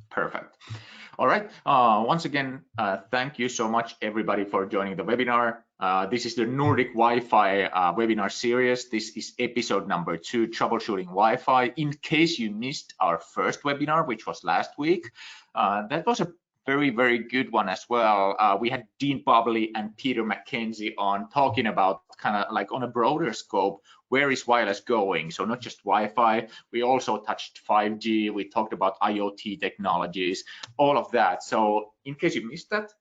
Perfect. All right. Once again, thank you so much, everybody, for joining the webinar. This is the Nordic Wi-Fi webinar series. This is episode number 2, Troubleshooting Wi-Fi. In case you missed our first webinar, which was last week, that was a very, very good one as well. We had Dean Bobley and Peter McKenzie on talking about kind of like on a broader scope, where is wireless going? So not just Wi-Fi, we also touched 5G, we talked about IoT technologies, all of that. So in case you missed that,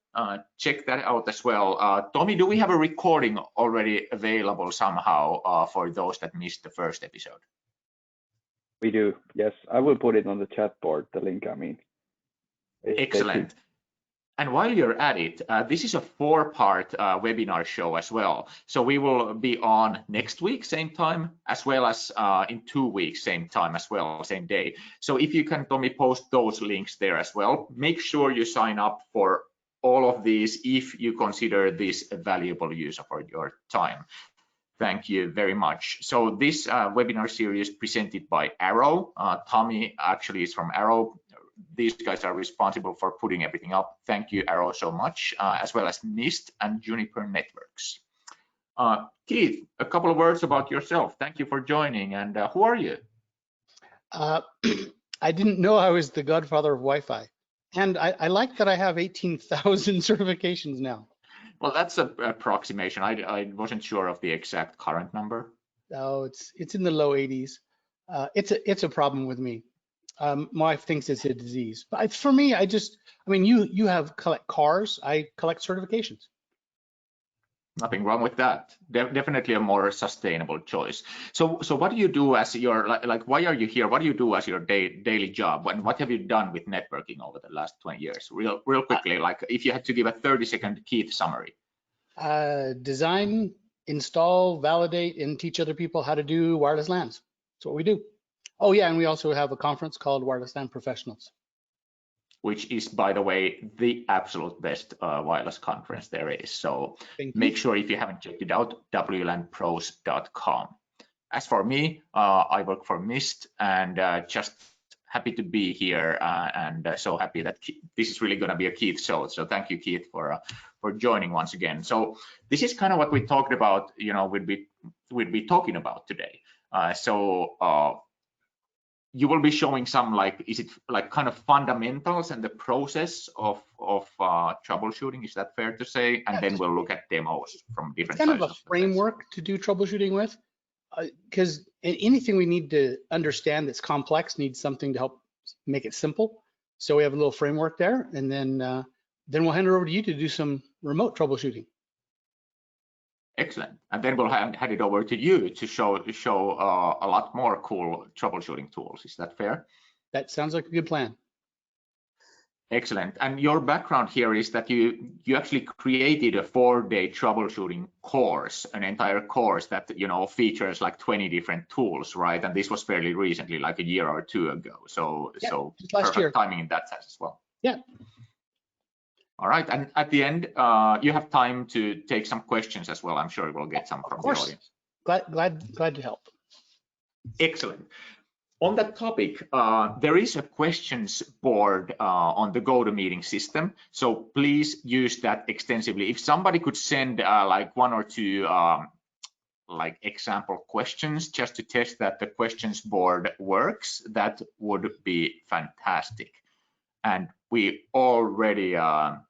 check that out as well. Tommy, do we have a recording already available somehow for those that missed the first episode? We do, yes. I will put it on the chat board, the link, I mean. Excellent. And while you're at it, this is a 4-part webinar show as well. So we will be on next week, same time, as well as in 2 weeks, same time as well, same day. So if you can, Tommy, post those links there as well. Make sure you sign up for all of these if you consider this a valuable use of your time. Thank you very much. So this webinar series presented by Arrow. Tommy actually is from Arrow. These guys are responsible for putting everything up. Thank you, Arrow, so much, as well as NIST and Juniper Networks. Keith, a couple of words about yourself. Thank you for joining, and who are you? I didn't know I was the godfather of Wi-Fi, and I like that I have 18,000 certifications now. Well, that's an approximation. I wasn't sure of the exact current number. Oh, it's in the low 80s. It's a problem with me. My wife thinks it's a disease, but for me, I mean, you have collect cars, I collect certifications. Nothing wrong with that. Definitely a more sustainable choice. So what do you do as your, like, why are you here? What do you do as your daily job? And what have you done with networking over the last 20 years? Real quickly, like if you had to give a 30-second Keith summary. Design, install, validate, and teach other people how to do wireless LANs. That's what we do. Oh yeah, and we also have a conference called Wireless LAN Professionals, which is, by the way, the absolute best wireless conference there is. So make sure, if you haven't checked it out, wlanpros.com. As for me, I work for MIST, and just happy to be here, and so happy that this is really going to be a Keith show. So thank you, Keith, for joining once again. So this is kind of what we talked about, you know, we'd be talking about today. You will be showing some, like, is it like kind of fundamentals and the process of troubleshooting? Is that fair to say? And then we'll look at demos from different kind of a framework to do troubleshooting with, because anything we need to understand that's complex needs something to help make it simple. So we have a little framework there, and then we'll hand it over to you to do some remote troubleshooting. Excellent. And then we'll hand it over to you to show a lot more cool troubleshooting tools. Is that fair? That sounds like a good plan. Excellent. And your background here is that you actually created a 4-day troubleshooting course, an entire course that, you know, features like 20 different tools, right? And this was fairly recently, like a year or 2 ago. So yeah, so last year. Timing in that sense as well. Yeah. All right, and at the end, you have time to take some questions as well. I'm sure we'll get some from the audience. Glad to help. Excellent. On that topic, there is a questions board on the GoToMeeting system, so please use that extensively. If somebody could send like 1 or 2 like example questions just to test that the questions board works, that would be fantastic. And we already have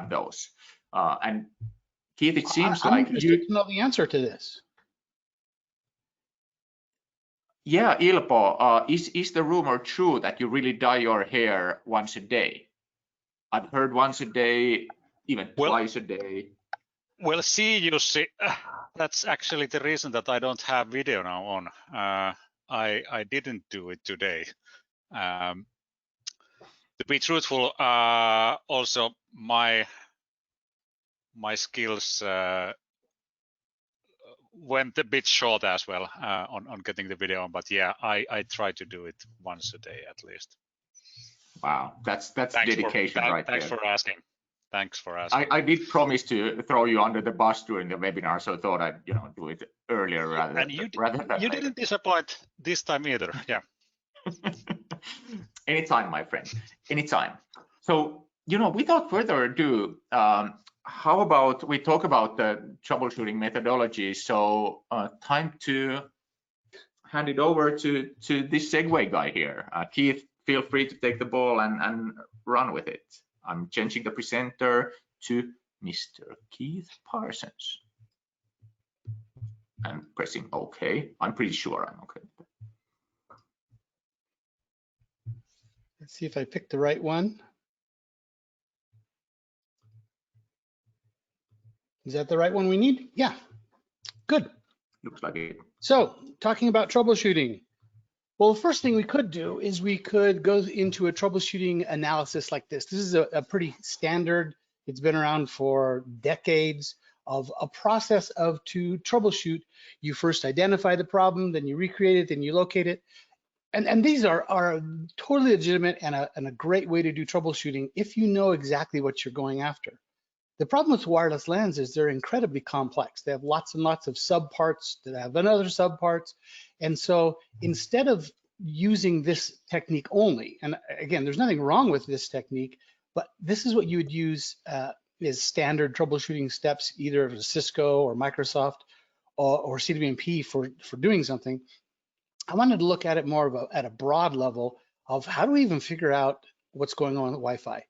those. And Keith, it seems like you know the answer to this. Yeah, Ilpo, is the rumor true that you really dye your hair once a day? I've heard once a day, even twice a day. Well, see, Jussi, that's actually the reason that I don't have video now on. I didn't do it today. To be truthful, also my skills went a bit short as well on getting the video on, but yeah, I try to do it once a day at least. Wow, that's dedication right there. Thanks for asking. Thanks for asking. I did promise to throw you under the bus during the webinar, so I thought I'd do it earlier rather than you later. Didn't disappoint this time either. Yeah. Anytime, my friend, anytime. So, without further ado, how about we talk about the troubleshooting methodology? So time to hand it over to this segue guy here. Keith, feel free to take the ball and run with it. I'm changing the presenter to Mr. Keith Parsons. And pressing OK. I'm pretty sure I'm OK. Let's see if I picked the right one. Is that the right one we need? Yeah, good. Looks like it. So talking about troubleshooting. Well, the first thing we could do is we could go into a troubleshooting analysis like this. This is a pretty standard, it's been around for decades, of a process of to troubleshoot. You first identify the problem, then you recreate it, then you locate it. And these are totally legitimate and a great way to do troubleshooting if you know exactly what you're going after. The problem with wireless LANs is they're incredibly complex. They have lots and lots of subparts that have another subparts. And so instead of using this technique only, and again, there's nothing wrong with this technique, but this is what you would use as standard troubleshooting steps, either of Cisco or Microsoft or CWNE for doing something. I wanted to look at it more at a broad level of how do we even figure out what's going on with Wi-Fi.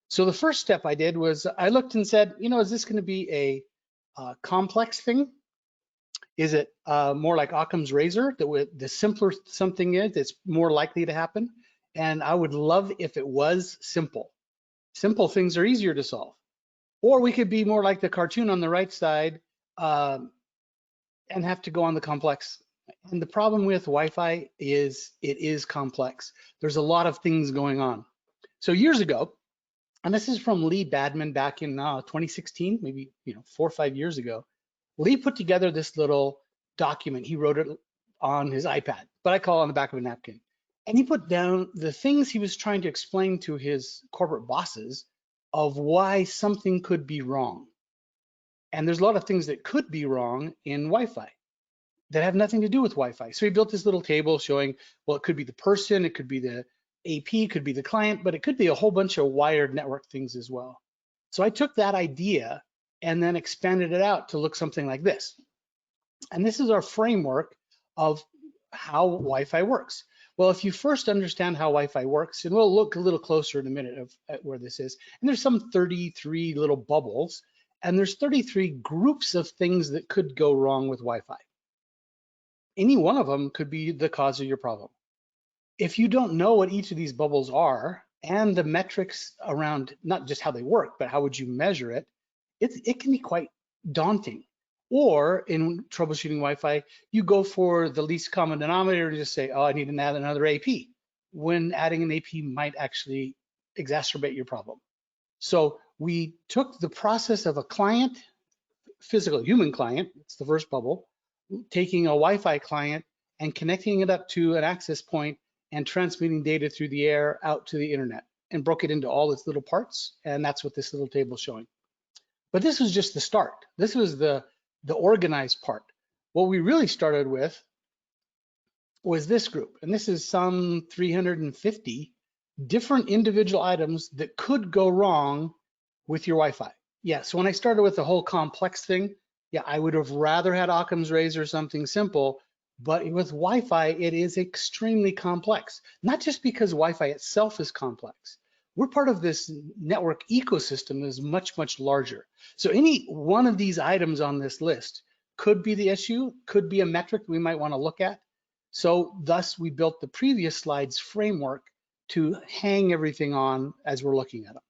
So the first step I did was I looked and said, is this going to be a complex thing? Is it more like Occam's razor, that the simpler something is, it's more likely to happen? And I would love if it was simple. Simple things are easier to solve. Or we could be more like the cartoon on the right side and have to go on the complex. And the problem with Wi-Fi is it is complex. There's a lot of things going on. So years ago, and this is from Lee Badman back in 2016, maybe 4 or 5 years ago, Lee put together this little document. He wrote it on his iPad, but I call it on the back of a napkin. And he put down the things he was trying to explain to his corporate bosses of why something could be wrong. And there's a lot of things that could be wrong in Wi-Fi that have nothing to do with Wi-Fi. So he built this little table showing, well, it could be the person, it could be the AP, could be the client, but it could be a whole bunch of wired network things as well. So I took that idea and then expanded it out to look something like this. And this is our framework of how Wi-Fi works. Well, if you first understand how Wi-Fi works, and we'll look a little closer in a minute at where this is, and there's some 33 little bubbles, and there's 33 groups of things that could go wrong with Wi-Fi. Any one of them could be the cause of your problem. If you don't know what each of these bubbles are and the metrics around not just how they work, but how would you measure it, it can be quite daunting. Or in troubleshooting Wi-Fi, you go for the least common denominator and just say, oh, I need to add another AP, when adding an AP might actually exacerbate your problem. So we took the process of a client, physical human client, it's the first bubble, taking a Wi-Fi client and connecting it up to an access point and transmitting data through the air out to the internet, and broke it into all its little parts. And that's what this little table is showing. But this was just the start. This was the organized part. What we really started with was this group. And this is some 350 different individual items that could go wrong with your Wi-Fi. Yeah, so when I started with the whole complex thing, yeah, I would have rather had Occam's razor or something simple, but with Wi-Fi, it is extremely complex. Not just because Wi-Fi itself is complex. We're part of this network ecosystem that is much, much larger. So any one of these items on this list could be the issue, could be a metric we might want to look at. So thus, we built the previous slides framework to hang everything on as we're looking at them.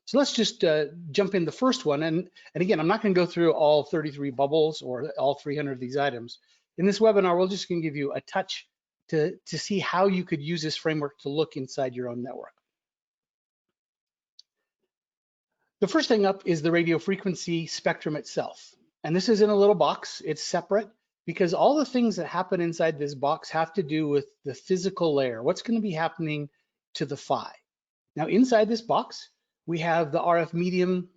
So let's just jump in the first one. And again, I'm not going to go through all 33 bubbles or all 300 of these items. In this webinar, we're just going to give you a touch to see how you could use this framework to look inside your own network. The first thing up is the radio frequency spectrum itself. And this is in a little box. It's separate because all the things that happen inside this box have to do with the physical layer. What's going to be happening to the PHY? Now, inside this box, we have the RF medium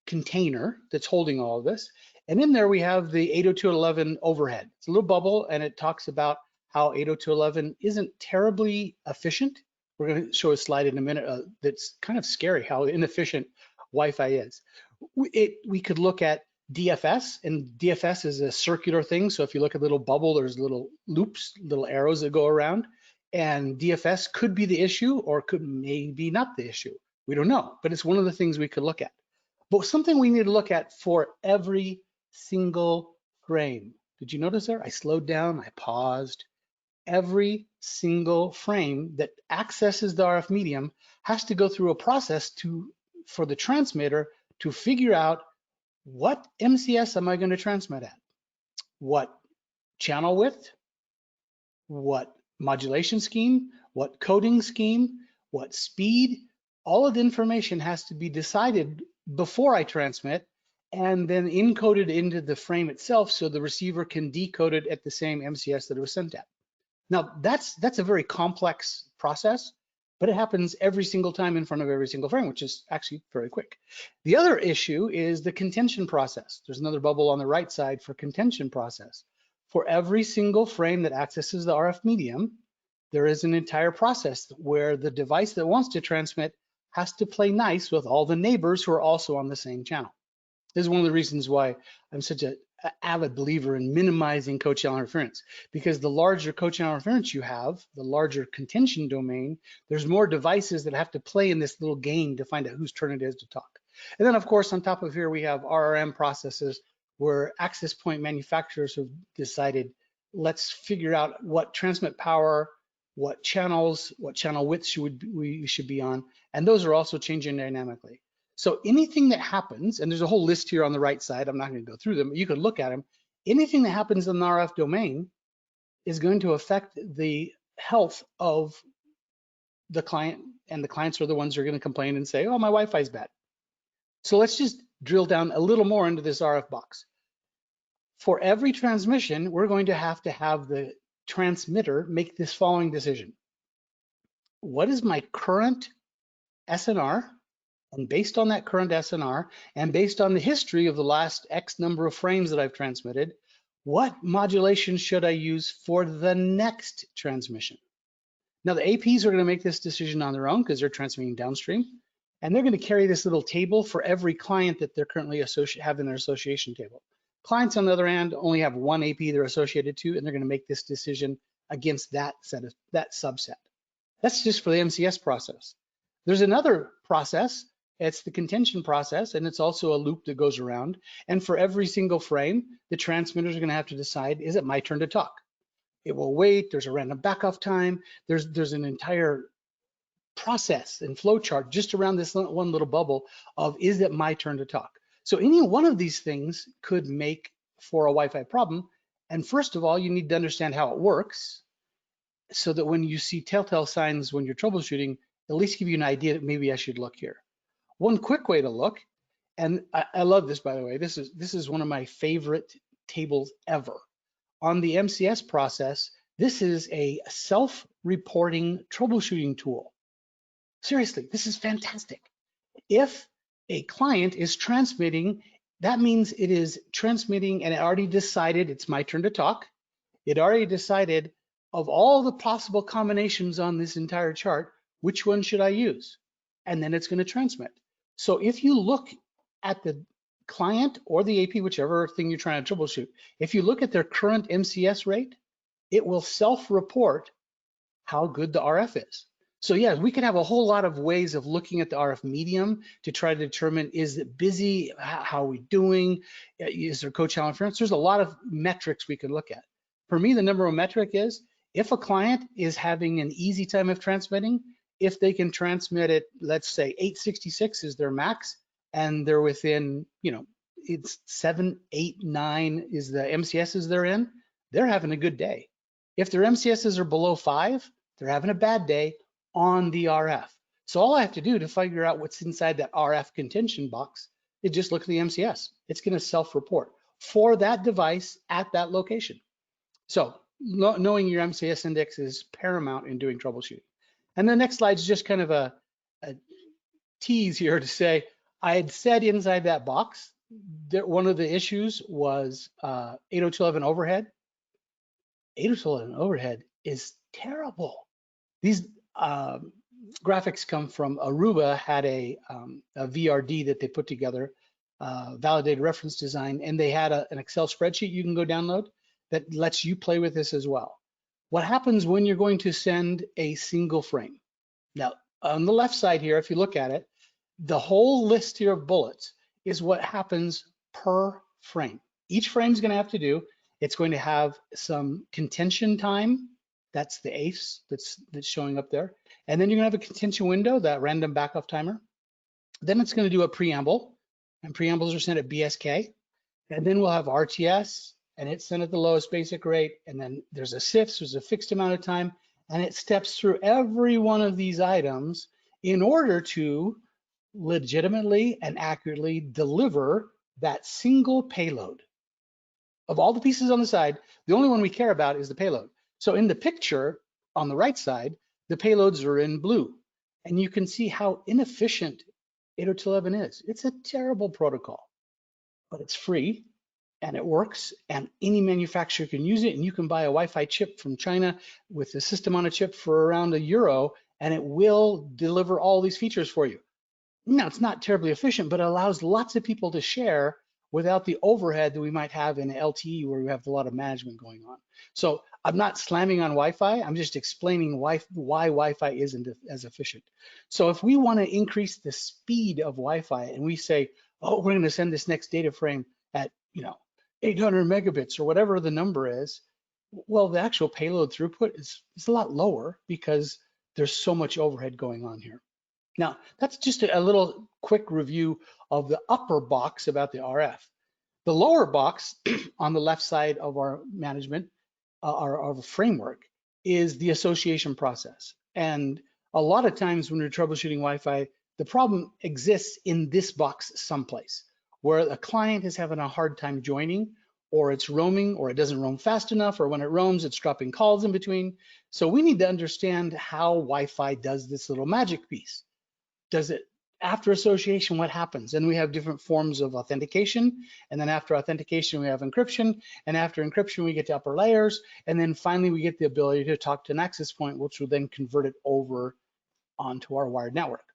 container that's holding all of this. And in there, we have the 802.11 overhead. It's a little bubble, and it talks about how 802.11 isn't terribly efficient. We're going to show a slide in a minute that's kind of scary how inefficient Wi-Fi is. We could look at DFS, and DFS is a circular thing. So if you look at a little bubble, there's little loops, little arrows that go around, and DFS could be the issue or could maybe not the issue. We don't know, but it's one of the things we could look at. But something we need to look at for every single frame. Did you notice there? I slowed down, I paused. Every single frame that accesses the RF medium has to go through a process for the transmitter to figure out what MCS am I going to transmit at? What channel width? What modulation scheme? What coding scheme? What speed? All of the information has to be decided before I transmit and then encoded into the frame itself so the receiver can decode it at the same MCS that it was sent at. Now, that's a very complex process, but it happens every single time in front of every single frame, which is actually very quick. The other issue is the contention process. There's another bubble on the right side for contention process. For every single frame that accesses the RF medium, there is an entire process where the device that wants to transmit has to play nice with all the neighbors who are also on the same channel. This is one of the reasons why I'm such an avid believer in minimizing co-channel interference, because the larger co-channel interference you have, the larger contention domain, there's more devices that have to play in this little game to find out whose turn it is to talk. And then of course, on top of here, we have RRM processes where access point manufacturers have decided, let's figure out what transmit power, what channels, what channel widths we should be on. And those are also changing dynamically. So anything that happens, and there's a whole list here on the right side, I'm not going to go through them, but you could look at them. Anything that happens in the RF domain is going to affect the health of the client, and the clients are the ones who are going to complain and say, oh, my Wi-Fi is bad. So let's just drill down a little more into this RF box. For every transmission, we're going to have the transmitter make this following decision. What is my current SNR? And based on that current SNR, and based on the history of the last X number of frames that I've transmitted, what modulation should I use for the next transmission? Now, the APs are going to make this decision on their own because they're transmitting downstream, and they're going to carry this little table for every client that they're currently have in their association table. Clients, on the other hand, only have one AP they're associated to, and they're going to make this decision against that subset. That's just for the MCS process. There's another process. It's the contention process, and it's also a loop that goes around. And for every single frame, the transmitters are going to have to decide, is it my turn to talk? It will wait. There's a random backoff time. There's an entire process and flow chart just around this one little bubble of, is it my turn to talk? So any one of these things could make for a Wi-Fi problem. And first of all, you need to understand how it works so that when you see telltale signs when you're troubleshooting, at least give you an idea that maybe I should look here. One quick way to look, and I love this, by the way, this is one of my favorite tables ever. On the MCS process, this is a self-reporting troubleshooting tool. Seriously, this is fantastic. If a client is transmitting, that means it is transmitting and it already decided it's my turn to talk. It already decided of all the possible combinations on this entire chart, which one should I use? And then it's going to transmit. So if you look at the client or the AP, whichever thing you're trying to troubleshoot, if you look at their current MCS rate, it will self-report how good the RF is. So yeah, we could have a whole lot of ways of looking at the RF medium to try to determine, is it busy? How are we doing? Is there co-channel interference? There's a lot of metrics we can look at. For me, the number one metric is, if a client is having an easy time of transmitting, if they can transmit it, let's say 866 is their max, and they're within, it's 7, 8, 9 is the MCSs they're in, they're having a good day. If their MCSs are below 5, they're having a bad day on the RF. So all I have to do to figure out what's inside that RF contention box is just look at the MCS. It's going to self-report for that device at that location. So knowing your MCS index is paramount in doing troubleshooting. And the next slide is just kind of a tease here to say, I had said inside that box that one of the issues was 802.11 overhead. 802.11 overhead is terrible. These graphics come from Aruba, had a VRD that they put together, validated reference design, and they had an Excel spreadsheet you can go download that lets you play with this as well. What happens when you're going to send a single frame? Now, on the left side here, if you look at it, the whole list here of bullets is what happens per frame. Each frame is going to have to do, it's going to have some contention time. That's the ACE that's showing up there. And then you're going to have a contention window, that random backoff timer. Then it's going to do a preamble, and preambles are sent at BSK. And then we'll have RTS, and it's sent at the lowest basic rate. And then there's a SIFS, there's a fixed amount of time, and it steps through every one of these items in order to legitimately and accurately deliver that single payload. Of all the pieces on the side, the only one we care about is the payload. So in the picture on the right side, the payloads are in blue, and you can see how inefficient 802.11 is. It's a terrible protocol, but it's free and it works, and any manufacturer can use it, and you can buy a Wi-Fi chip from China with the system on a chip for around €1, and it will deliver all these features for you. Now, it's not terribly efficient, but it allows lots of people to share without the overhead that we might have in LTE, where we have a lot of management going on. So I'm not slamming on Wi-Fi, I'm just explaining why Wi-Fi isn't as efficient. So if we want to increase the speed of Wi-Fi, and we say, oh, we're going to send this next data frame at 800 megabits or whatever the number is, well, the actual payload throughput is a lot lower because there's so much overhead going on here. Now, that's just a little quick review of the upper box about the RF. The lower box on the left side of our management, our framework, is the association process. And a lot of times when we're troubleshooting Wi-Fi, the problem exists in this box someplace, where a client is having a hard time joining, or it's roaming, or it doesn't roam fast enough, or when it roams, it's dropping calls in between. So we need to understand how Wi-Fi does this little magic piece. Does it, after association, what happens? And we have different forms of authentication. And then after authentication, we have encryption. And after encryption, we get to upper layers. And then finally, we get the ability to talk to an access point, which will then convert it over onto our wired network.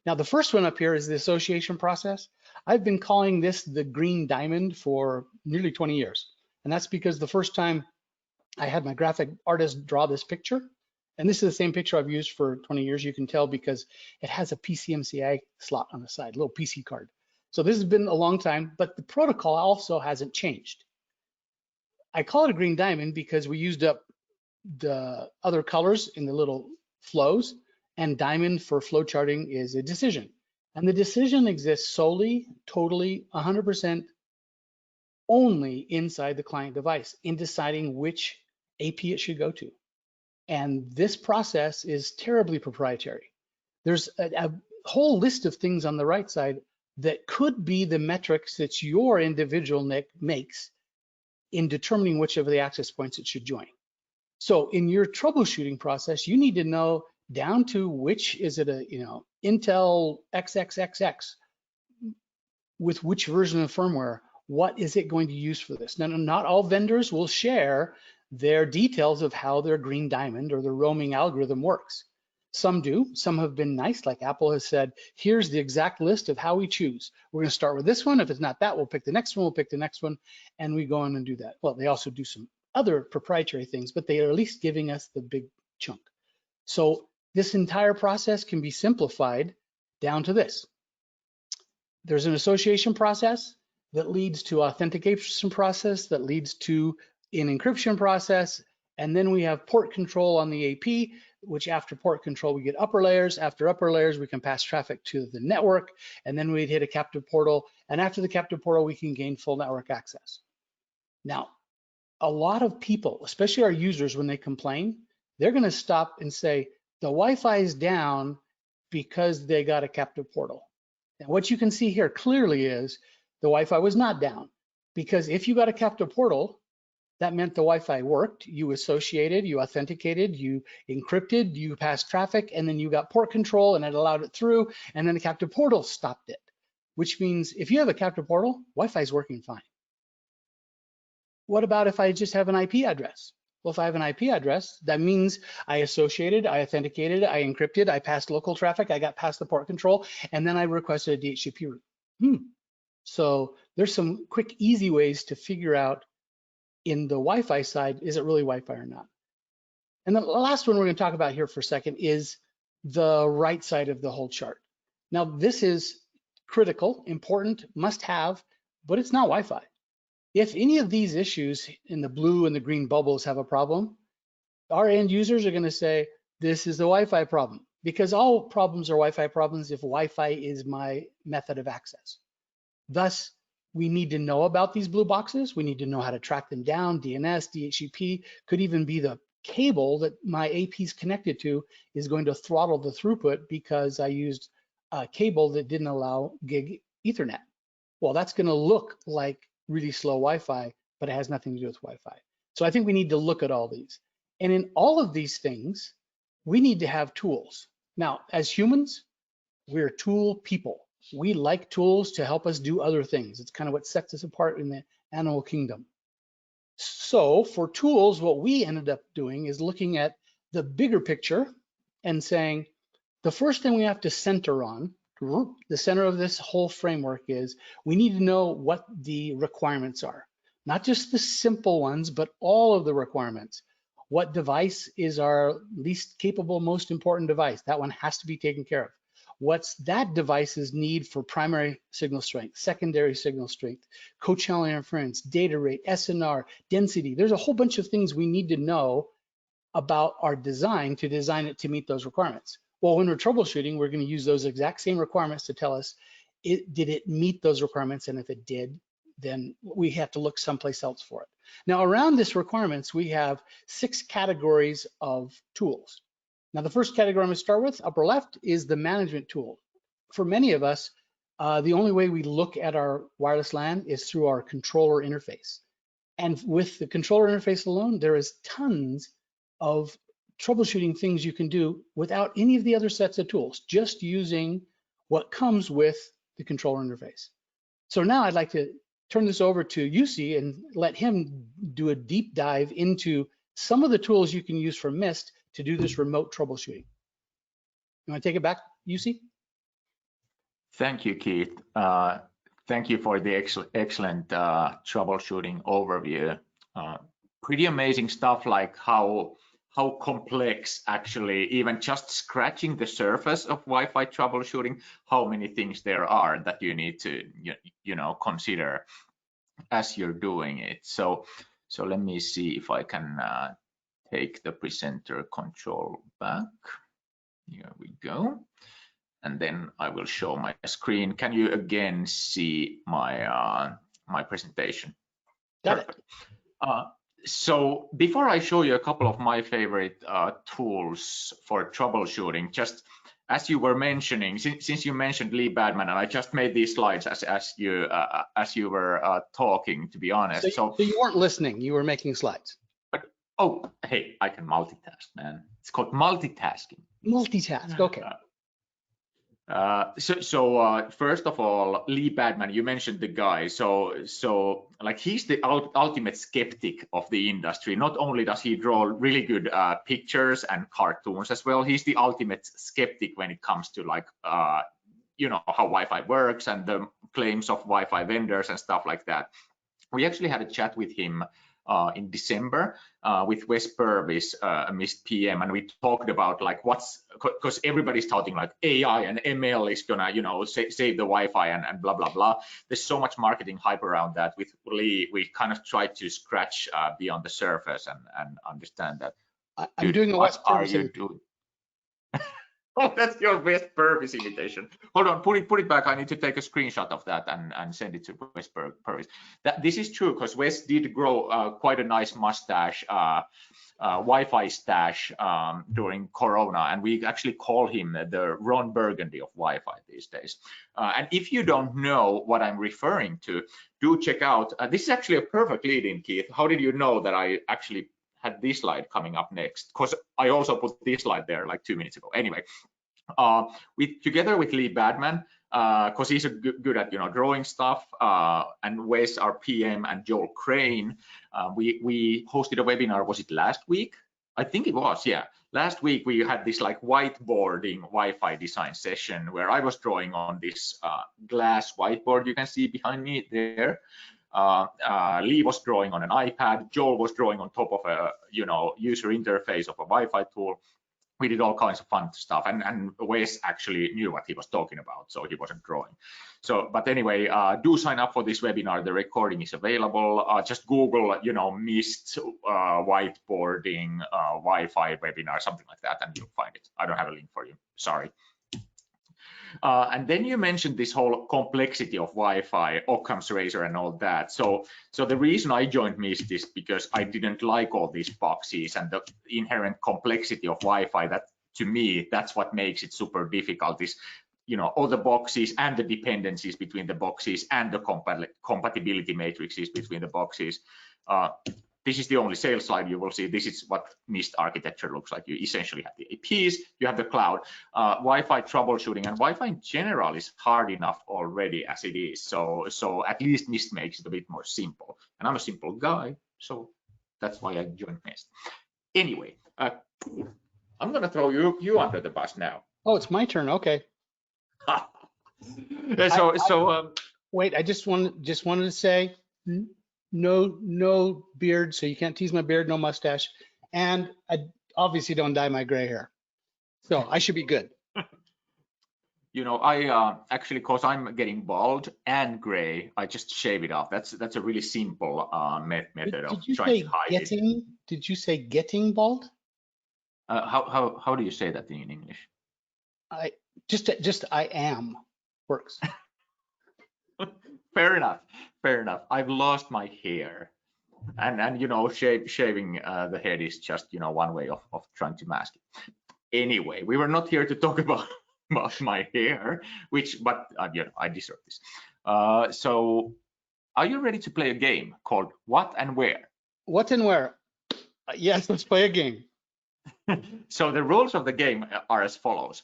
Now, the first one up here is the association process. I've been calling this the green diamond for nearly 20 years. And that's because the first time I had my graphic artist draw this picture, and this is the same picture I've used for 20 years. You can tell because it has a PCMCI slot on the side, a little PC card. So this has been a long time, but the protocol also hasn't changed. I call it a green diamond because we used up the other colors in the little flows, and diamond for flow charting is a decision. And the decision exists solely, totally, 100% only inside the client device in deciding which AP it should go to. And this process is terribly proprietary. There's a whole list of things on the right side that could be the metrics that your individual NIC makes in determining which of the access points it should join. So in your troubleshooting process, you need to know down to which is it a Intel XXXX with which version of firmware, what is it going to use for this? Now, not all vendors will share their details of how their green diamond or the roaming algorithm works. Some do, some have been nice, like Apple has said, here's the exact list of how we choose. We're gonna start with this one, if it's not that, we'll pick the next one, we'll pick the next one, and we go in and do that. Well, they also do some other proprietary things, but they are at least giving us the big chunk. So this entire process can be simplified down to this. There's an association process that leads to authentication process that leads to an encryption process, and then we have port control on the AP, which after port control, we get upper layers. After upper layers, we can pass traffic to the network, and then we'd hit a captive portal, and after the captive portal, we can gain full network access. Now, a lot of people, especially our users, when they complain, they're gonna stop and say, the Wi-Fi is down because they got a captive portal. And what you can see here clearly is the Wi-Fi was not down, because if you got a captive portal, that meant the Wi-Fi worked, you associated, you authenticated, you encrypted, you passed traffic, and then you got port control and it allowed it through, and then the captive portal stopped it, which means if you have a captive portal, Wi-Fi is working fine. What about if I just have an IP address? Well, if I have an IP address, that means I associated, I authenticated, I encrypted, I passed local traffic, I got past the port control, and then I requested a DHCP route. So there's some quick, easy ways to figure out in the Wi-Fi side, is it really Wi-Fi or not? And the last one we're going to talk about here for a second is the right side of the whole chart. Now, this is critical, important, must have, but it's not Wi-Fi. If any of these issues in the blue and the green bubbles have a problem, our end users are going to say, this is the Wi-Fi problem, because all problems are Wi-Fi problems if Wi-Fi is my method of access. Thus, we need to know about these blue boxes. We need to know how to track them down. DNS, DHCP, could even be the cable that my AP is connected to is going to throttle the throughput because I used a cable that didn't allow gig Ethernet. Well, that's going to look like really slow Wi-Fi, but it has nothing to do with Wi-Fi. So I think we need to look at all these. And in all of these things, we need to have tools. Now, as humans, we're tool people. We like tools to help us do other things. It's kind of what sets us apart in the animal kingdom. So for tools, what we ended up doing is looking at the bigger picture and saying, the first thing we have to center on, the center of this whole framework is, we need to know what the requirements are. Not just the simple ones, but all of the requirements. What device is our least capable, most important device? That one has to be taken care of. What's that device's need for primary signal strength, secondary signal strength, co-channel interference, data rate, SNR, density? There's a whole bunch of things we need to know about our design to design it to meet those requirements. Well, when we're troubleshooting, we're going to use those exact same requirements to tell us, did it meet those requirements? And if it did, then we have to look someplace else for it. Now, around this requirements, we have 6 categories of tools. Now, the first category I'm going to start with, upper left, is the management tool. For many of us, the only way we look at our wireless LAN is through our controller interface. And with the controller interface alone, there is tons of troubleshooting things you can do without any of the other sets of tools, just using what comes with the controller interface. So now I'd like to turn this over to Jussi and let him do a deep dive into some of the tools you can use for Mist to do this remote troubleshooting. You want to take it back, Jussi? Thank you, Keith. Thank you for the excellent troubleshooting overview. Pretty amazing stuff, like how complex, actually, even just scratching the surface of Wi-Fi troubleshooting, how many things there are that you need to consider as you're doing it. So let me see if I can take the presenter control back. Here we go. And then I will show my screen. Can you again see my my presentation? Got it. So before I show you a couple of my favorite tools for troubleshooting, just as you were mentioning, since you mentioned Lee Badman, and I just made these slides as you were talking, to be honest. So you weren't listening, you were making slides. But, oh, hey, I can multitask, man. It's called multitasking. Multitask, okay. So first of all, Lee Badman, you mentioned the guy. So like, he's the ultimate skeptic of the industry. Not only does he draw really good pictures and cartoons as well, he's the ultimate skeptic when it comes to, like, how Wi-Fi works and the claims of Wi-Fi vendors and stuff like that. We actually had a chat with him in December with Wes Purvis, a Mist PM, and we talked about, like, because everybody's touting like AI and ML is gonna save the Wi-Fi and blah blah blah. There's so much marketing hype around that. With Lee, we kind of tried to scratch beyond the surface and understand that. I'm doing a Wes Purvis. What are you doing? Oh, that's your Wes Purvis imitation. Hold on, put it back. I need to take a screenshot of that and send it to Wes Purvis. This is true, because Wes did grow quite a nice mustache, Wi-Fi stash during Corona, and we actually call him the Ron Burgundy of Wi-Fi these days. And if you don't know what I'm referring to, do check out. This is actually a perfect lead-in, Keith. How did you know that I actually had this slide coming up next? Because I also put this slide there like 2 minutes ago. Anyway, together with Lee Badman, because he's good at drawing stuff. And Wes, our PM, and Joel Crane. We hosted a webinar. Was it last week? I think it was. Yeah, last week we had this like whiteboarding Wi-Fi design session where I was drawing on this glass whiteboard you can see behind me there. Lee was drawing on an iPad. Joel was drawing on top of a user interface of a Wi-Fi tool. We did all kinds of fun stuff, and Wes actually knew what he was talking about, so he wasn't drawing. So, but anyway, do sign up for this webinar. The recording is available. Just Google, Mist whiteboarding Wi-Fi webinar, something like that, and you'll find it. I don't have a link for you. Sorry. And then you mentioned this whole complexity of Wi-Fi, Occam's razor, and all that. So the reason I joined Mist is because I didn't like all these boxes and the inherent complexity of Wi-Fi. That, to me, that's what makes it super difficult. Is all the boxes and the dependencies between the boxes and the compatibility matrices between the boxes. This is the only sales slide you will see. This is what Mist architecture looks like. You essentially have the APs, you have the cloud. Wi-Fi troubleshooting and Wi-Fi in general is hard enough already as it is. So at least Mist makes it a bit more simple. And I'm a simple guy, so that's why I joined Mist. Anyway, I'm gonna throw you under the bus now. Oh, it's my turn. Okay. Wait, I just wanted to say, no beard, so you can't tease my beard, no mustache, and I obviously don't dye my gray hair, so I should be good. I actually, cause I'm getting bald and gray, I just shave it off. That's a really simple method of trying to hide it. Did you say getting bald? How do you say that in English? I am works. Fair enough. I've lost my hair, and shaving the head is just one way of trying to mask it. Anyway, we were not here to talk about my hair, but I deserve this. So, are you ready to play a game called What and Where? What and Where? Yes, let's play a game. So the rules of the game are as follows.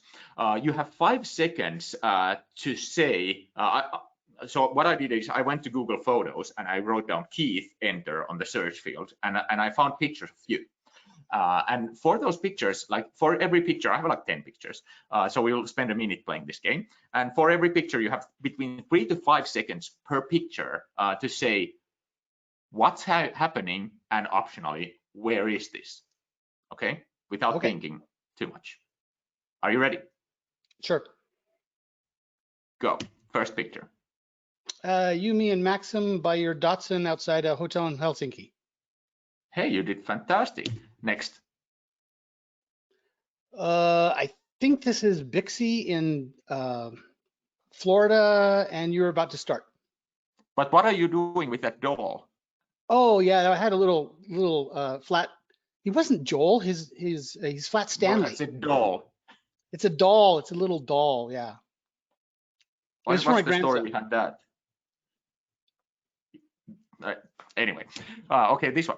You have 5 seconds to say. So what I did is I went to Google Photos and I wrote down Keith, enter on the search field, and I found pictures of you. And for those pictures, like for every picture, I have like 10 pictures. So we'll spend a minute playing this game. And for every picture, you have between 3 to 5 seconds per picture to say what's happening and optionally, where is this? Okay, without thinking too much. Are you ready? Sure. Go. First picture. You, me, and Maxim by your Datsun outside a hotel in Helsinki. Hey, you did fantastic. Next. I think this is Bixby in Florida, and you're about to start. But what are you doing with that doll? Oh yeah, I had a little flat. He wasn't Joel. He's Flat Stanley. Well, it's a doll. It's a doll. It's a little doll. Yeah. What's the story behind that? Anyway, okay, this one.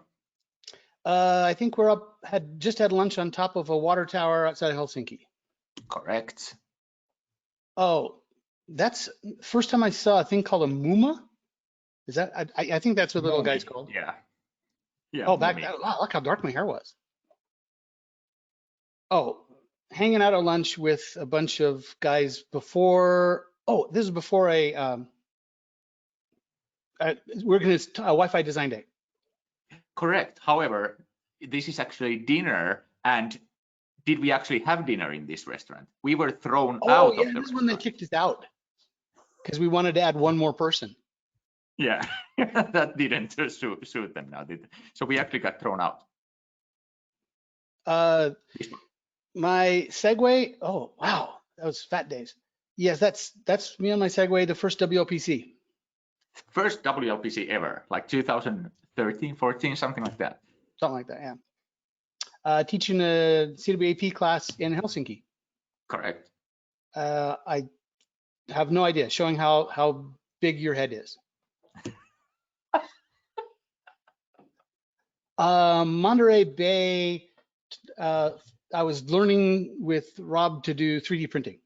I think we're just had lunch on top of a water tower outside of Helsinki. Correct. Oh, that's first time I saw a thing called a Muma. Is that? I think that's what the little guy's called. Yeah. Yeah. Oh, wow, look how dark my hair was. Oh, hanging out at lunch with a bunch of guys before. Oh, this is before we're going to Wi-Fi design day. Correct. However, this is actually dinner, and did we actually have dinner in this restaurant? We were thrown out of the restaurant. This one they kicked us out because we wanted to add one more person. Yeah, that didn't suit them now, did it? So we actually got thrown out. My Segway. Oh wow, that was fat days. Yes, that's me on my Segway, the first WLPC. First WLPC ever, like 2013, 14, something like that. Something like that, yeah. Teaching a CWAP class in Helsinki. Correct. I have no idea, showing how big your head is. Monterey Bay, I was learning with Rob to do 3D printing.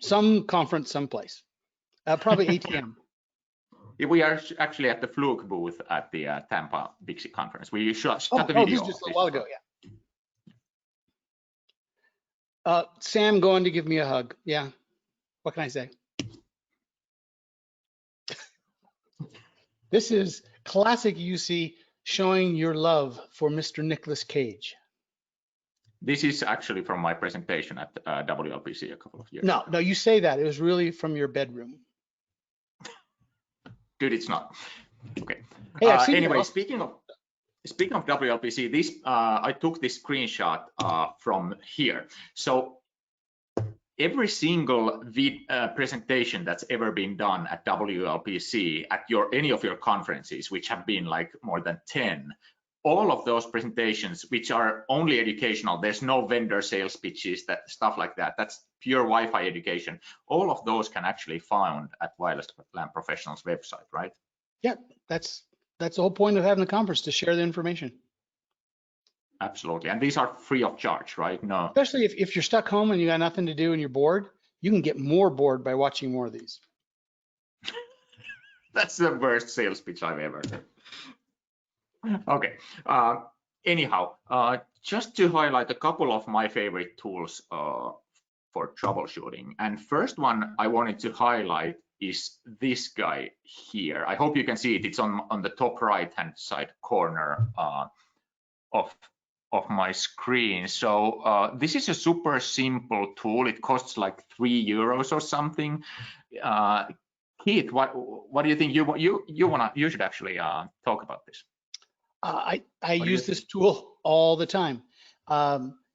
some conference someplace, probably ATM. We are actually at the Fluke booth at the Tampa Bixi conference. We shot the Oh, video. this is just a little while ago, yeah. Sam going to give me a hug. Yeah, what can I say? This is classic UC showing your love for Mr. Nicolas Cage. This is actually from my presentation at WLPC a couple of years ago. No, you say that. It was really from your bedroom. Good, it's not. Okay. Hey, I've seen anyway, it. speaking of WLPC, this I took this screenshot from here. So every single presentation that's ever been done at WLPC at any of your conferences, which have been like more than 10, all of those presentations, which are only educational, there's no vendor sales pitches, that stuff like that. That's pure Wi-Fi education. All of those can actually found at Wireless LAN Professionals website, right? Yeah, that's the whole point of having the conference, to share the information. Absolutely, and these are free of charge, right? No. Especially if you're stuck home and you got nothing to do and you're bored, you can get more bored by watching more of these. That's the worst sales pitch I've ever heard. Okay. Anyhow, just to highlight a couple of my favorite tools for troubleshooting. And first one I wanted to highlight is this guy here. I hope you can see it. It's on the top right-hand side corner of my screen. So this is a super simple tool. It costs like €3 or something. Keith, what do you think? You should actually talk about this. I use this tool all the time.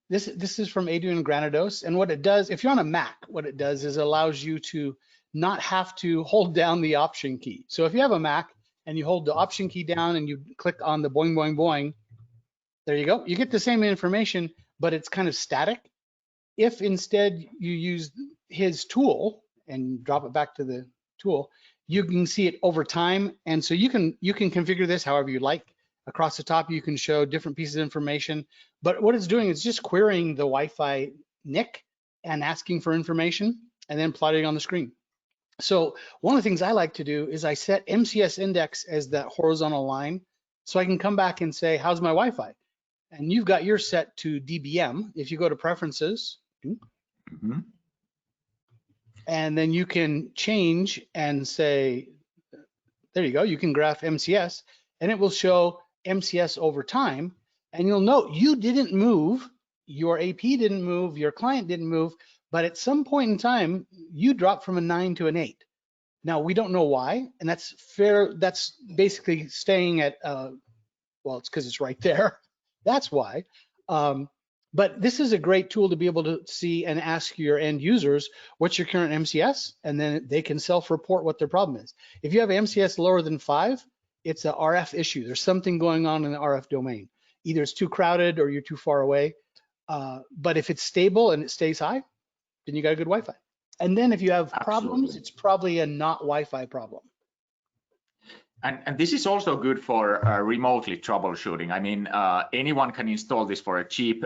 This is from Adrian Granados, and what it does, if you're on a Mac, what it does is allows you to not have to hold down the Option key. So if you have a Mac and you hold the Option key down and you click on the boing, boing, boing, there you go. You get the same information, but it's kind of static. If instead you use his tool and drop it back to the tool, you can see it over time, and so you can configure this however you like. Across the top, you can show different pieces of information, but what it's doing is just querying the Wi-Fi NIC and asking for information and then plotting it on the screen. So one of the things I like to do is I set MCS index as that horizontal line, so I can come back and say, how's my Wi-Fi? And you've got yours set to DBM. If you go to preferences, and then you can change and say, there you go, you can graph MCS, and it will show MCS over time, and you'll note you didn't move, your AP didn't move, your client didn't move, but at some point in time, you dropped from a 9 to an 8. Now, we don't know why, and that's fair. That's basically staying at, well, it's because it's right there. That's why. But this is a great tool to be able to see and ask your end users, what's your current MCS? And then they can self-report what their problem is. If you have MCS lower than 5, it's a RF issue. There's something going on in the RF domain. Either it's too crowded or you're too far away. But if it's stable and it stays high, then you got a good Wi-Fi. And then if you have problems, it's probably a not Wi-Fi problem. And this is also good for remotely troubleshooting. I mean, anyone can install this for a cheap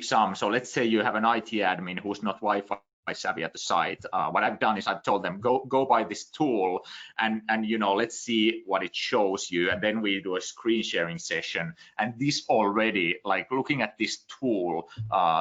sum. So let's say you have an IT admin who's not Wi-Fi savvy at the site. What I've done is I've told them go buy this tool and you know, let's see what it shows you, and then we do a screen sharing session. And this already, like looking at this tool,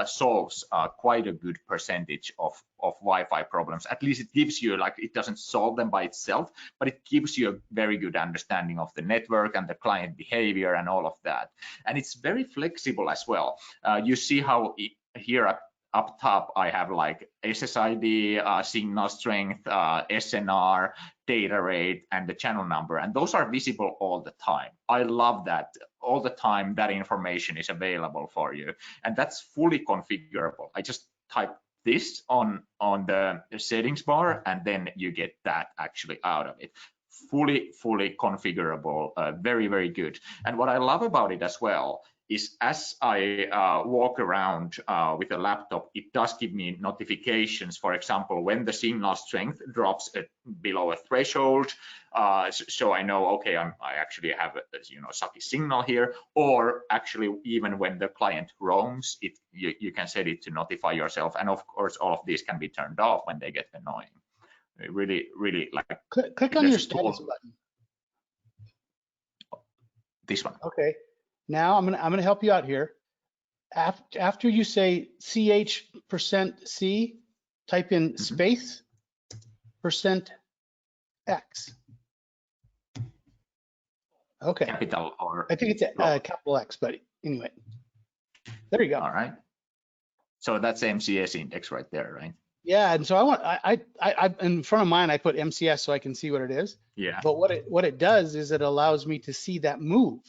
solves quite a good percentage of Wi-Fi problems. At least it gives you, like, it doesn't solve them by itself, but it gives you a very good understanding of the network and the client behavior and all of that. And it's very flexible as well. You see how here up top, I have like SSID, signal strength, SNR, data rate, and the channel number. And those are visible all the time. I love that. All the time that information is available for you. And that's fully configurable. I just type this on the settings bar, and then you get that actually out of it. Fully configurable, very, very good. And what I love about it as well is as I walk around with a laptop, it does give me notifications. For example, when the signal strength drops below a threshold, so I know, okay, I actually have a sucky signal here. Or actually, even when the client roams, you can set it to notify yourself. And of course, all of these can be turned off when they get annoying. Really, like. Click on your status button. This one. Okay. Now I'm gonna help you out here. After you say %C, type in space %X. Okay. Capital or I think it's capital X, but anyway, there you go. All right. So that's MCS index right there, right? Yeah, and so I in front of mine I put MCS so I can see what it is. Yeah. But what it does is it allows me to see that move.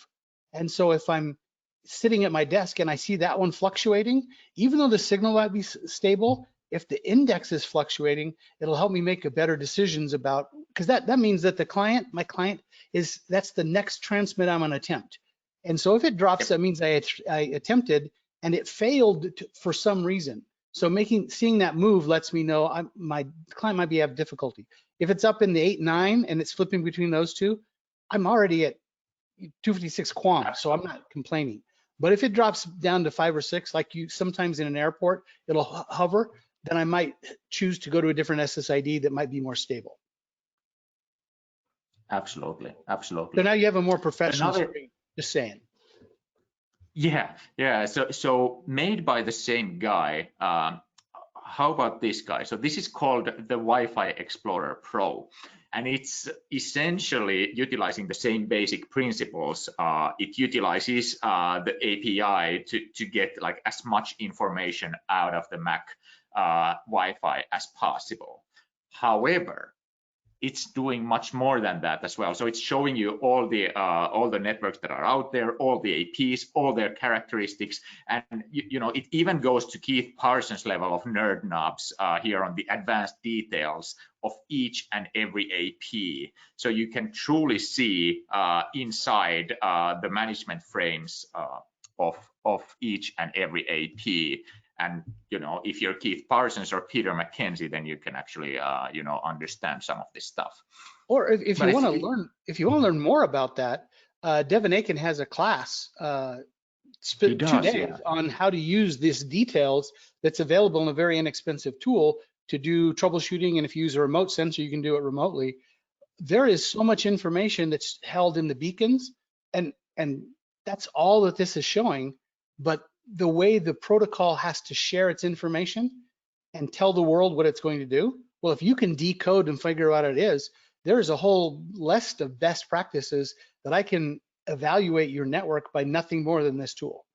And so if I'm sitting at my desk and I see that one fluctuating, even though the signal might be stable, if the index is fluctuating, it'll help me make better decisions about, because that means that my client that's the next transmit I'm gonna attempt. And so if it drops, that means I attempted and it failed for some reason. So seeing that move lets me know my client might have difficulty. If it's up in the 8, 9 and it's flipping between those two, I'm already at 256 quam, so I'm not complaining. But if it drops down to 5 or 6, like sometimes in an airport, it'll hover, then I might choose to go to a different SSID that might be more stable. Absolutely. So now you have a more professional screen, just saying. Yeah. So made by the same guy. How about this guy? So this is called the Wi-Fi Explorer Pro, and it's essentially utilizing the same basic principles. It utilizes the API to get like as much information out of the Mac Wi-Fi as possible. However, it's doing much more than that as well. So it's showing you all the networks that are out there, all the APs, all their characteristics, and it even goes to Keith Parsons' level of nerd knobs here on the advanced details of each and every AP. So you can truly see inside the management frames of each and every AP. And if you're Keith Parsons or Peter McKenzie, then you can actually understand some of this stuff. Or if you want to learn more about that, Devin Aiken has a class 2 days on how to use these details that's available in a very inexpensive tool to do troubleshooting. And if you use a remote sensor, you can do it remotely. There is so much information that's held in the beacons, and that's all that this is showing. But the way the protocol has to share its information and tell the world what it's going to do, well, if you can decode and figure out what it is, there's a whole list of best practices that I can evaluate your network by nothing more than this tool.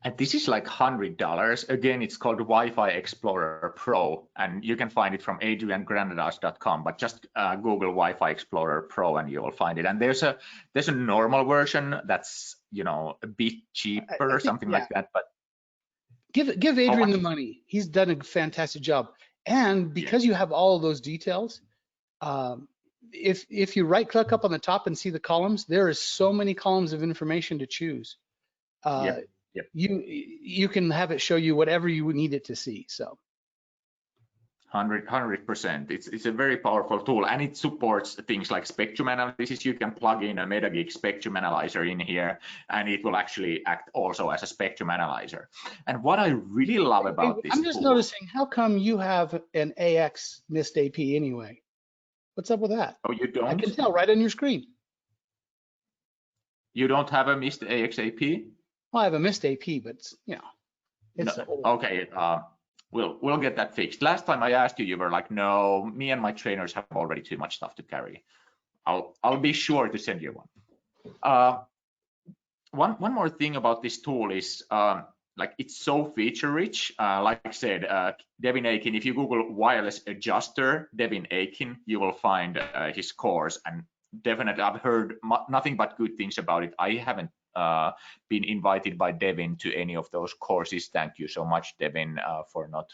And this is like $100. Again, it's called Wi-Fi Explorer Pro, and you can find it from adriangranadas.com, but just Google Wi-Fi Explorer Pro and you will find it. And there's a normal version that's a bit cheaper or something like that. But give Adrian the money. He's done a fantastic job. And because you have all of those details, if you right click up on the top and see the columns, there is so many columns of information to choose. You can have it show you whatever you need it to see. So 100%. It's a very powerful tool, and it supports things like spectrum analysis. You can plug in a MetaGeek spectrum analyzer in here, and it will actually act also as a spectrum analyzer. And what I really love about this I'm just tool, noticing, how come you have an AX missed AP anyway? What's up with that? Oh, you don't? I can tell right on your screen. You don't have a missed AX AP? Well, I have a missed AP, but it's okay. We'll get that fixed. Last time I asked you, you were like, no, me and my trainers have already too much stuff to carry. I'll be sure to send you one. One more thing about this tool is like it's so feature rich. Like I said, Devin Aiken, if you Google wireless adjuster Devin Aiken, you will find his course, and definitely I've heard nothing but good things about it. I haven't been invited by Devin to any of those courses. Thank you so much, Devin, for not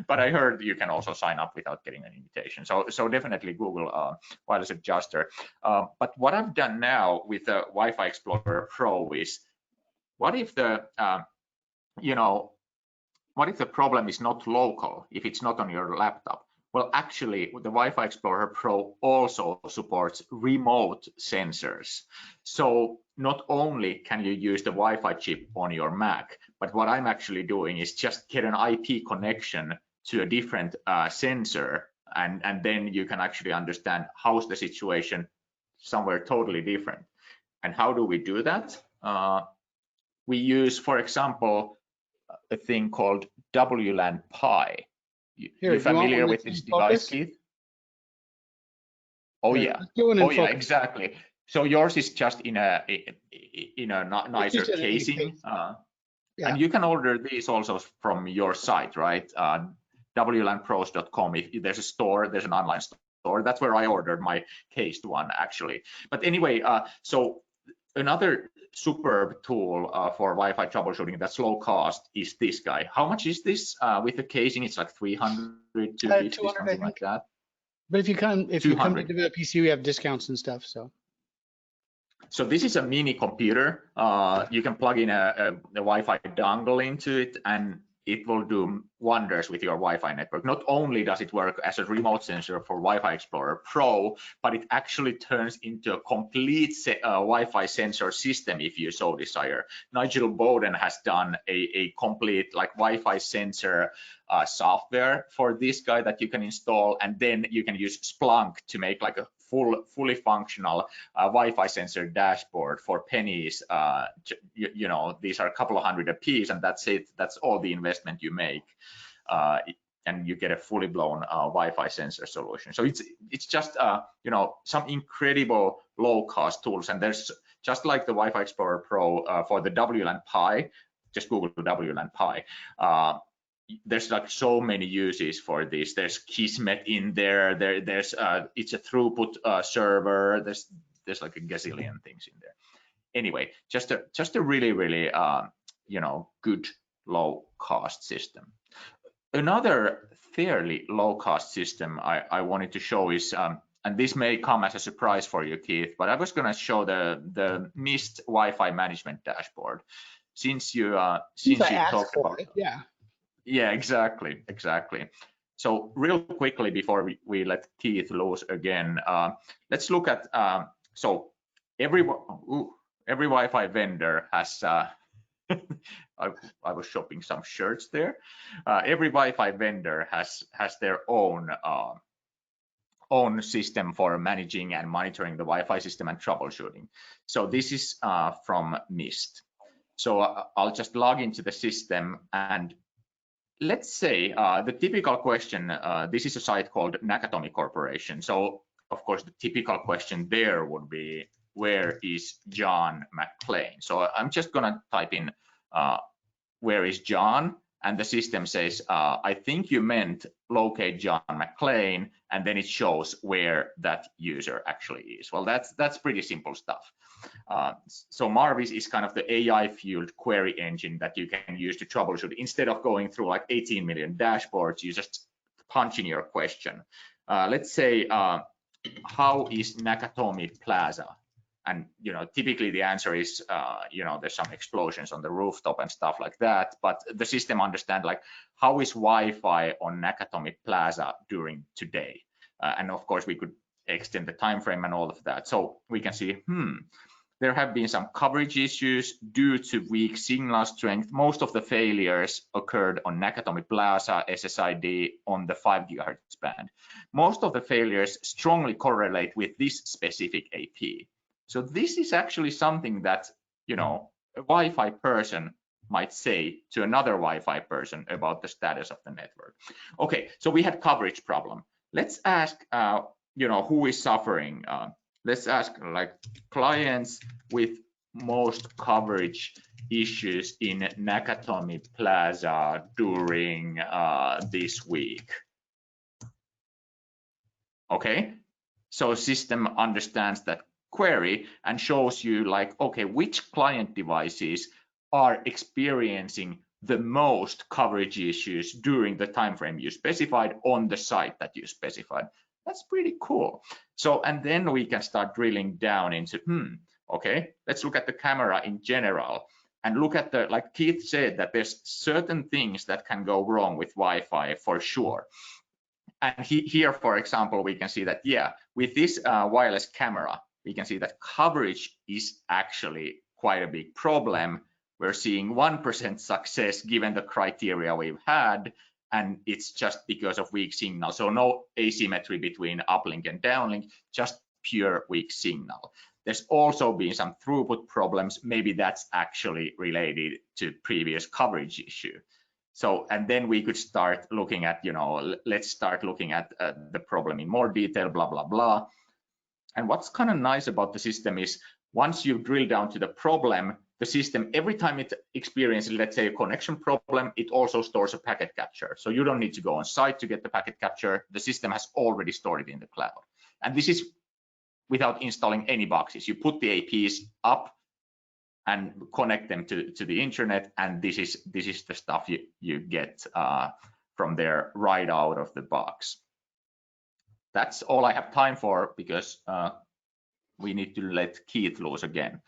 But I heard you can also sign up without getting an invitation. So definitely Google wireless adjuster. But what I've done now with the Wi-Fi Explorer Pro is, what if the what if the problem is not local, if it's not on your laptop? Well, actually, the Wi-Fi Explorer Pro also supports remote sensors. So not only can you use the Wi-Fi chip on your Mac, but what I'm actually doing is just get an IP connection to a different sensor, and then you can actually understand how's the situation somewhere totally different. And how do we do that? We use, for example, a thing called WLAN Pi. You're familiar with this device, Keith? Oh yeah. Oh yeah, exactly. So yours is just in a nicer casing, and you can order these also from your site, right? WLANpros.com. If there's a store, there's an online store. That's where I ordered my cased one, actually. But anyway, so another superb tool for Wi-Fi troubleshooting that's low cost is this guy. How much is this? With the casing, it's like 300, 250, something like that. But if you come to the PC, we have discounts and stuff. So this is a mini computer. You can plug in a Wi-Fi dongle into it, and it will do wonders with your Wi-Fi network. Not only does it work as a remote sensor for Wi-Fi Explorer Pro, but it actually turns into a complete Wi-Fi sensor system if you so desire. Nigel Bowden has done a complete like Wi-Fi sensor software for this guy that you can install, and then you can use Splunk to make like a fully functional Wi-Fi sensor dashboard for pennies. You know, these are a couple of hundred a piece, and that's it. That's all the investment you make, and you get a fully blown Wi-Fi sensor solution. So it's just you know, some incredible low-cost tools, and there's just like the Wi-Fi Explorer Pro for the WLAN Pi. Just Google WLAN Pi. There's like so many uses for this. There's Kismet in there. There's it's a throughput server. There's like a gazillion things in there. Anyway, just a really you know, good low cost system. Another fairly low cost system I wanted to show is and this may come as a surprise for you, Keith, but I was going to show the Mist Wi-Fi management dashboard. Since you talked about it, yeah, exactly. So real quickly before we let Keith loose again, let's look at so every Wi-Fi vendor has I was shopping some shirts there. Every Wi-Fi vendor has their own system for managing and monitoring the Wi-Fi system and troubleshooting. So this is from Mist. So I'll just log into the system, and let's say the typical question, this is a site called Nakatomi Corporation. So of course the typical question there would be, where is John McClain? So I'm just gonna type in where is John, and the system says, I think you meant locate John McClain, and then it shows where that user actually is. Well, that's pretty simple stuff. So Marvis is kind of the AI-fueled query engine that you can use to troubleshoot. Instead of going through like 18 million dashboards, you just punch in your question. Let's say, how is Nakatomi Plaza? And you know, typically the answer is, you know, there's some explosions on the rooftop and stuff like that. But the system understands like, how is Wi-Fi on Nakatomi Plaza during today? And of course, we could extend the time frame and all of that. So we can see, there have been some coverage issues due to weak signal strength. Most of the failures occurred on Nakatomi Plaza SSID on the 5 GHz band. Most of the failures strongly correlate with this specific AP. So this is actually something that, you know, a Wi-Fi person might say to another Wi-Fi person about the status of the network. Okay, so we had coverage problem. Let's ask, you know, who is suffering? Let's ask like clients with most coverage issues in Nakatomi Plaza during this week. Okay, so system understands that query and shows you like, okay, which client devices are experiencing the most coverage issues during the time frame you specified on the site that you specified. That's pretty cool. So, and then we can start drilling down into, okay, let's look at the camera in general and look at the, like Keith said, that there's certain things that can go wrong with Wi-Fi for sure. And here, for example, we can see that, yeah, with this wireless camera, we can see that coverage is actually quite a big problem. We're seeing 1% success given the criteria we've had, and it's just because of weak signal. So no asymmetry between uplink and downlink, just pure weak signal. There's also been some throughput problems. Maybe that's actually related to previous coverage issue. So, and then we could start looking at, let's start looking at the problem in more detail, blah, blah, blah. And what's kind of nice about the system is once you drill down to the problem, the system, every time it experiences, let's say, a connection problem, it also stores a packet capture. So you don't need to go on site to get the packet capture. The system has already stored it in the cloud. And this is without installing any boxes. You put the APs up and connect them to the internet, and this is the stuff you get from there right out of the box. That's all I have time for, because we need to let Keith loose again.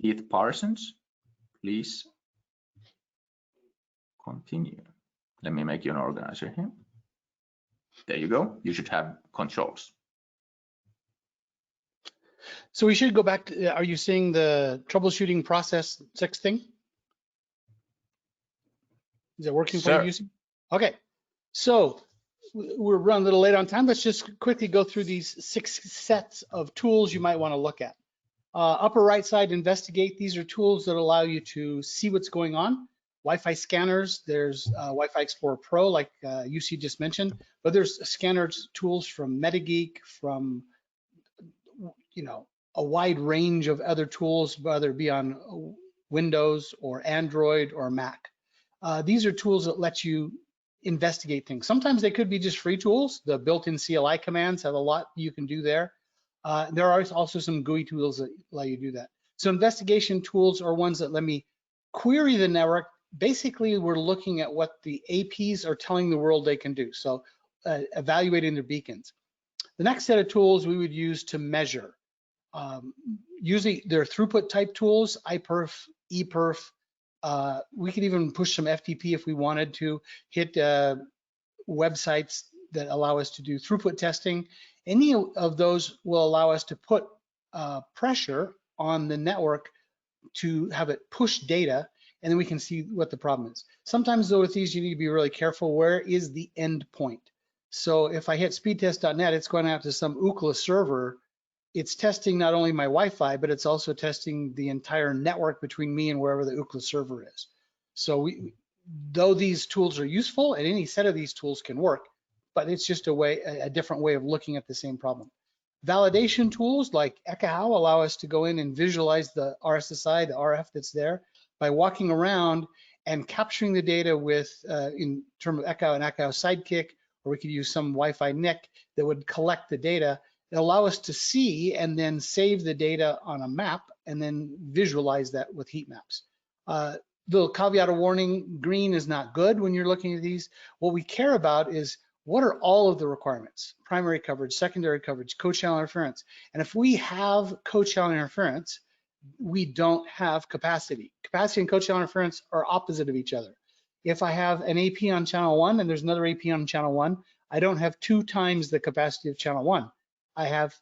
Keith Parsons, please continue. Let me make you an organizer here. There you go. You should have controls. So we should go back to, are you seeing the troubleshooting process 6 thing? Is it working for you? Okay, so we're running a little late on time. Let's just quickly go through these 6 sets of tools you might want to look at. Upper right side, investigate. These are tools that allow you to see what's going on. Wi-Fi scanners, there's Wi-Fi Explorer Pro, like Jussi just mentioned, but there's scanners tools from MetaGeek, from a wide range of other tools, whether it be on Windows or Android or Mac. These are tools that let you investigate things. Sometimes they could be just free tools. The built-in CLI commands have a lot you can do there. There are also some GUI tools that allow you to do that. So investigation tools are ones that let me query the network. Basically, we're looking at what the APs are telling the world they can do. So evaluating their beacons. The next set of tools we would use to measure. Usually they're throughput type tools, iPerf, ePerf. We could even push some FTP if we wanted to, hit websites that allow us to do throughput testing. Any of those will allow us to put pressure on the network to have it push data, and then we can see what the problem is. Sometimes though with these, you need to be really careful. Where is the end point? So if I hit speedtest.net, it's going out to some Ookla server. It's testing not only my Wi-Fi, but it's also testing the entire network between me and wherever the Ookla server is. So though these tools are useful, and any set of these tools can work, but it's just a different way of looking at the same problem. Validation tools like Ekahau allow us to go in and visualize the RSSI, the RF that's there, by walking around and capturing the data with, in terms of Ekahau and Ekahau Sidekick, or we could use some Wi-Fi NIC that would collect the data and allow us to see and then save the data on a map and then visualize that with heat maps. The caveat of warning, green is not good when you're looking at these. What we care about is what are all of the requirements? Primary coverage, secondary coverage, co-channel interference. And if we have co-channel interference, we don't have capacity. Capacity and co-channel interference are opposite of each other. If I have an AP on channel 1 and there's another AP on channel 1, I don't have 2 times the capacity of channel 1. I have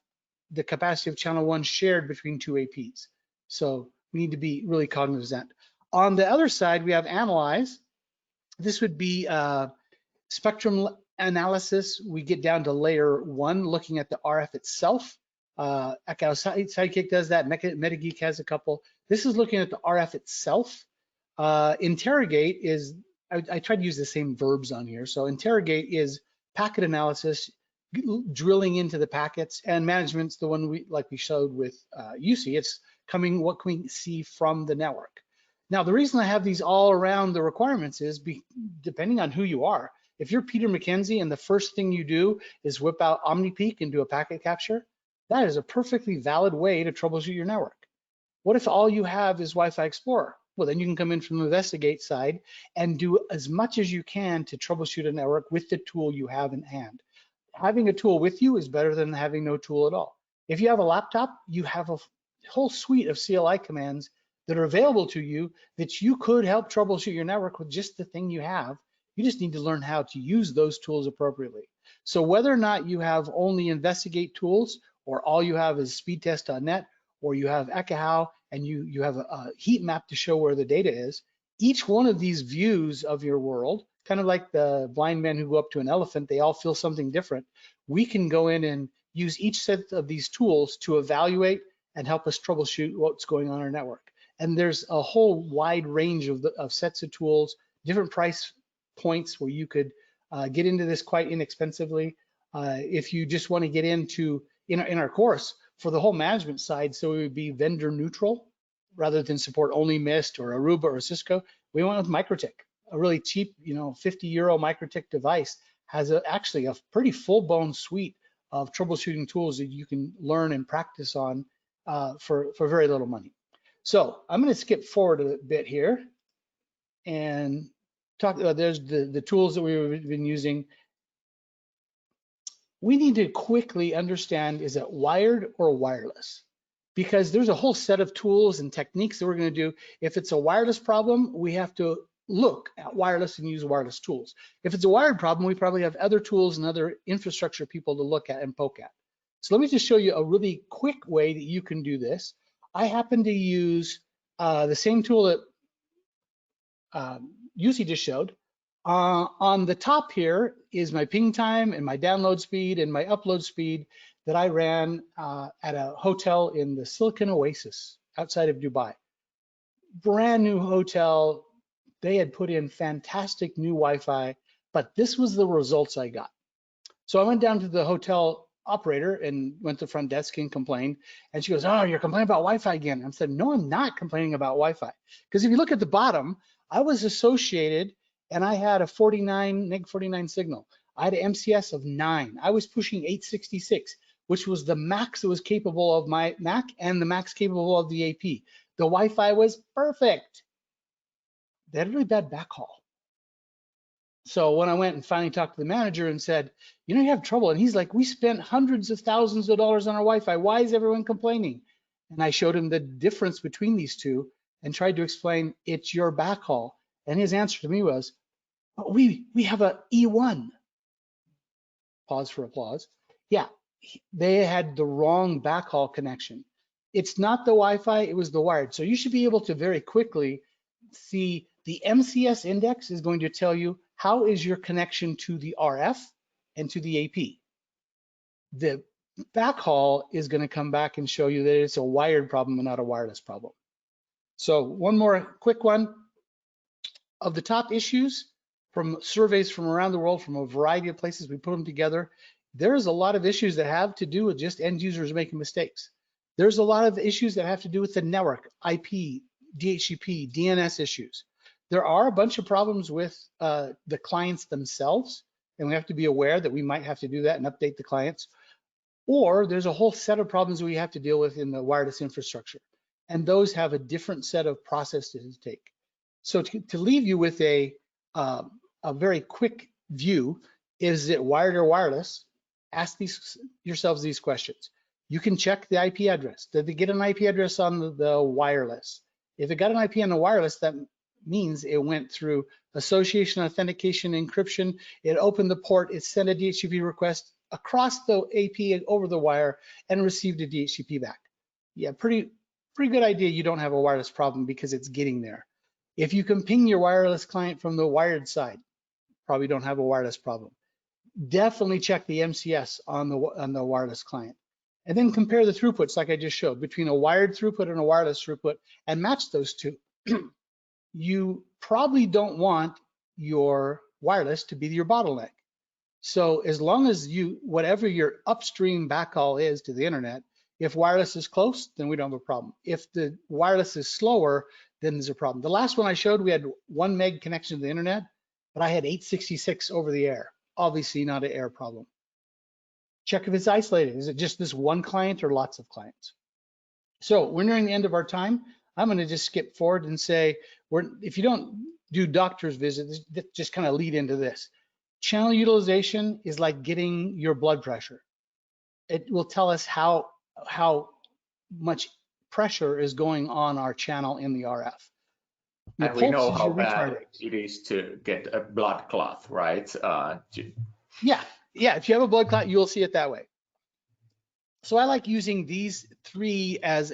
the capacity of channel 1 shared between 2 APs. So we need to be really cognizant. On the other side, we have analyze. This would be spectrum analysis. We get down to layer 1, looking at the RF itself. Ekahau Sidekick does that. MetaGeek has a couple. This is looking at the RF itself. Interrogate is, I tried to use the same verbs on here. So interrogate is packet analysis, drilling into the packets, and management's the one we showed with Jussi. It's coming, what can we see from the network? Now, the reason I have these all around the requirements is depending on who you are. If you're Peter McKenzie and the first thing you do is whip out OmniPeak and do a packet capture, that is a perfectly valid way to troubleshoot your network. What if all you have is Wi-Fi Explorer? well, then you can come in from the investigate side and do as much as you can to troubleshoot a network with the tool you have in hand. Having a tool with you is better than having no tool at all. If you have a laptop, you have a whole suite of CLI commands that are available to you that you could help troubleshoot your network with just the thing you have. You just need to learn how to use those tools appropriately. So whether or not you have only investigate tools, or all you have is speedtest.net, or you have Ekahau and you have a heat map to show where the data is, each one of these views of your world, kind of like the blind men who go up to an elephant, they all feel something different. We can go in and use each set of these tools to evaluate and help us troubleshoot what's going on in our network. And there's a whole wide range of sets of tools, different price points where you could get into this quite inexpensively. If you just want to get into, in our course, for the whole management side, so it would be vendor neutral rather than support only Mist or Aruba or Cisco, we went with MikroTik, a really cheap, €50 MikroTik device has actually a pretty full-blown suite of troubleshooting tools that you can learn and practice on for very little money. So I'm going to skip forward a bit here and talk about there's the tools that we've been using. We need to quickly understand, is it wired or wireless? Because there's a whole set of tools and techniques that we're going to do. If it's a wireless problem, we have to look at wireless and use wireless tools. If it's a wired problem, we probably have other tools and other infrastructure people to look at and poke at. So let me just show you a really quick way that you can do this. I happen to use the same tool that Jussi just showed. On the top here is my ping time and my download speed and my upload speed that I ran at a hotel in the Silicon Oasis outside of Dubai. Brand new hotel. They had put in fantastic new Wi-Fi, but this was the results I got. So I went down to the hotel operator and went to the front desk and complained. And she goes, "Oh, you're complaining about Wi-Fi again." I said, "No, I'm not complaining about Wi-Fi." Because if you look at the bottom, I was associated and I had a 49 signal. I had an MCS of 9. I was pushing 866, which was the max that was capable of my Mac and the max capable of the AP. The Wi-Fi was perfect. They had a really bad backhaul. So when I went and finally talked to the manager and said, "You have trouble," and he's like, "We spent hundreds of thousands of dollars on our Wi-Fi. Why is everyone complaining?" And I showed him the difference between these two and tried to explain, it's your backhaul. And his answer to me was, "Oh, we have a E1. Pause for applause. Yeah, they had the wrong backhaul connection. It's not the Wi-Fi, it was the wired. So you should be able to very quickly see the MCS index is going to tell you how is your connection to the RF and to the AP. The backhaul is going to come back and show you that it's a wired problem and not a wireless problem. So one more quick one. Of the top issues from surveys from around the world, from a variety of places, we put them together. There's a lot of issues that have to do with just end users making mistakes. There's a lot of issues that have to do with the network, IP, DHCP, DNS issues. There are a bunch of problems with the clients themselves, and we have to be aware that we might have to do that and update the clients. Or there's a whole set of problems we have to deal with in the wireless infrastructure, and those have a different set of processes to take. So to leave you with a very quick view, is it wired or wireless? Ask yourselves these questions. You can check the IP address. Did they get an IP address on the wireless? If it got an IP on the wireless, that means it went through association, authentication, encryption. It opened the port. It sent a DHCP request across the AP over the wire and received a DHCP back. Yeah, pretty good idea you don't have a wireless problem because it's getting there. If you can ping your wireless client from the wired side, probably don't have a wireless problem. Definitely check the MCS on the wireless client. And then compare the throughputs like I just showed between a wired throughput and a wireless throughput and match those two. You probably don't want your wireless to be your bottleneck. So as long as whatever your upstream backhaul is to the internet, if wireless is close, then we don't have a problem. If the wireless is slower, then there's a problem. The last one I showed, we had 1 meg connection to the internet, but I had 866 over the air. Obviously not an air problem. Check if it's isolated. Is it just this one client or lots of clients? So we're nearing the end of our time. I'm going to just skip forward and say, if you don't do doctor's visits, just kind of lead into this. Channel utilization is like getting your blood pressure. It will tell us how much pressure is going on our channel in the RF. Your and we know pulse is how your retard bad rate. it is to get a blood clot, right? Yeah, if you have a blood clot, you'll see it that way. So I like using these three as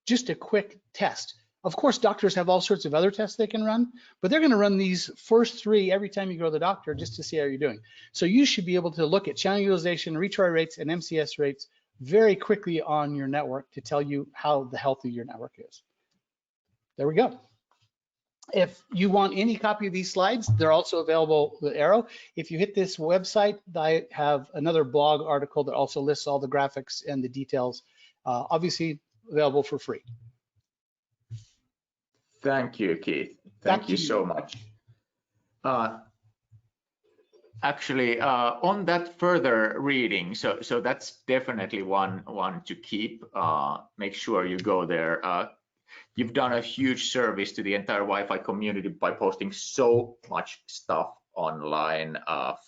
just a quick test. Of course, doctors have all sorts of other tests they can run, but they're going to run these first three every time you go to the doctor just to see how you're doing. So you should be able to look at channel utilization, retry rates, and MCS rates very quickly on your network to tell you how the health of your network is. There we go. If you want any copy of these slides, they're also available with Arrow. If you hit this website, I have another blog article that also lists all the graphics and the details, obviously available for free. Thank you, Keith. Thank you so much. Actually, on that further reading, so that's definitely one to keep. Make sure you go there. You've done a huge service to the entire Wi-Fi community by posting so much stuff online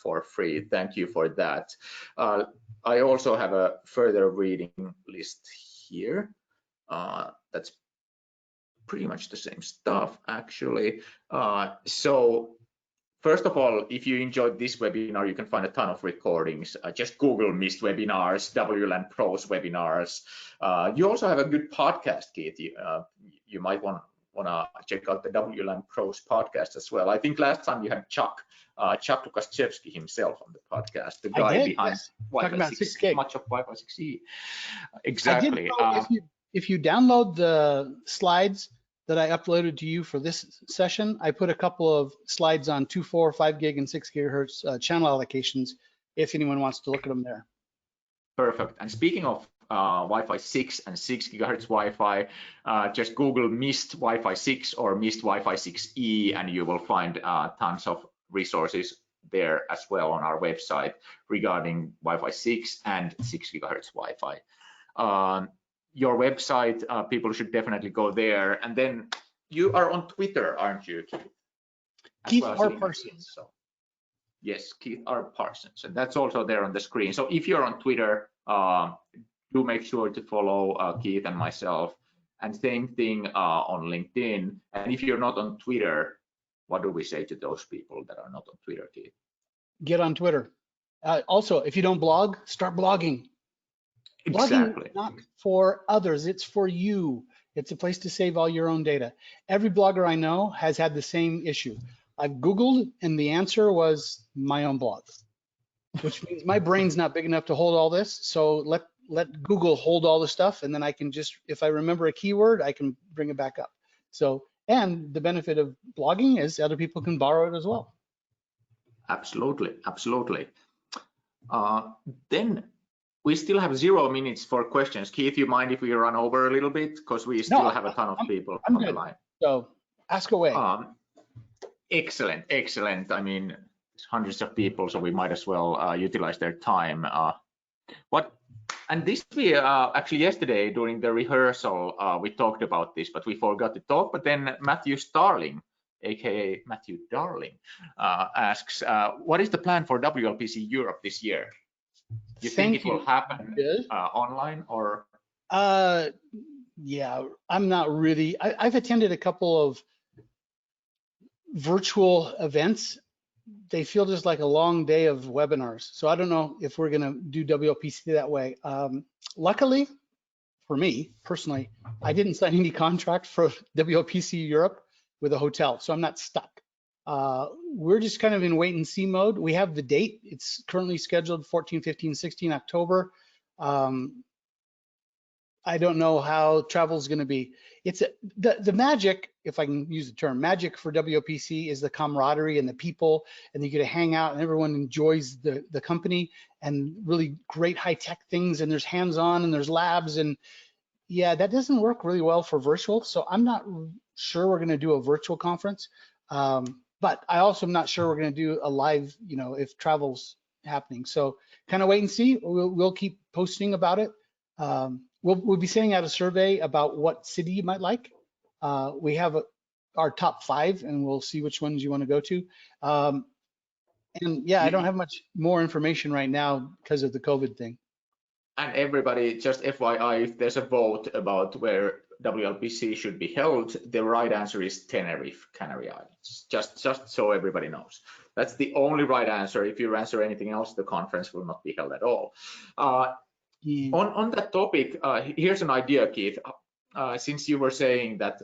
for free. Thank you for that. I also have a further reading list here. That's pretty much the same stuff, actually. So first of all, if you enjoyed this webinar, you can find a ton of recordings. Just Google missed webinars, WLAN Pros webinars. You also have a good podcast, Keith. You might want to check out the WLAN Pros podcast as well. I think last time you had Chuck Lukaszewski himself on the podcast, the guy behind Wi-Fi 6, much of Wi-Fi 6E. Exactly. If you download the slides that I uploaded to you for this session, I put a couple of slides on 2, 4, 5 gig and 6 gigahertz channel allocations, if anyone wants to look at them there. Perfect. And speaking of Wi-Fi 6 and 6 gigahertz Wi-Fi, just Google missed Wi-Fi 6 or missed Wi-Fi 6E, and you will find tons of resources there as well on our website regarding Wi-Fi 6 and 6 gigahertz Wi-Fi. Your website, people should definitely go there. And then you are on Twitter, aren't you, Keith? Keith R. Parsons. So, yes, Keith R. Parsons. And that's also there on the screen. So if you're on Twitter, do make sure to follow Keith and myself. And same thing on LinkedIn. And if you're not on Twitter, what do we say to those people that are not on Twitter, Keith? Get on Twitter. Also, if you don't blog, start blogging. Blogging is not for others, it's for you. It's a place to save all your own data. Every blogger I know has had the same issue. I've Googled and the answer was my own blog, which means my brain's not big enough to hold all this. So let Google hold all the stuff, and then I can just, if I remember a keyword, I can bring it back up. So, and the benefit of blogging is other people can borrow it as well. Absolutely, absolutely. Then we still have 0 minutes for questions. Keith, you mind if we run over a little bit? Because we still have a ton of people on the line. So ask away. Excellent, excellent. I mean, hundreds of people, so we might as well utilize their time. And this we actually yesterday during the rehearsal, we talked about this, but we forgot to talk. But then Matthew Starling, aka Matthew Darling, asks, what is the plan for WLPC Europe this year? You think it will happen online or? Yeah, I'm not really. I've attended a couple of virtual events. They feel just like a long day of webinars. So I don't know if we're going to do WLPC that way. Luckily, for me personally, I didn't sign any contract for WLPC Europe with a hotel, so I'm not stuck. We're just kind of in wait and see mode. We have the date. It's currently scheduled 14, 15, 16 October. I don't know how travel is going to be. It's the magic, if I can use the term, magic for WLPC is the camaraderie and the people, and you get to hang out and everyone enjoys the company and really great high-tech things, and there's hands-on and there's labs, and yeah, that doesn't work really well for virtual. So I'm not sure we're going to do a virtual conference. But I also am not sure we're going to do a live, if travel's happening. So kind of wait and see. We'll keep posting about it. We'll be sending out a survey about what city you might like. We have our top 5, and we'll see which ones you want to go to. And yeah, I don't have much more information right now because of the COVID thing. And everybody, just FYI, if there's a vote about where WLPC should be held, the right answer is Tenerife, Canary Islands. Just so everybody knows. That's the only right answer. If you answer anything else, the conference will not be held at all. On that topic, here's an idea, Keith. Since you were saying that,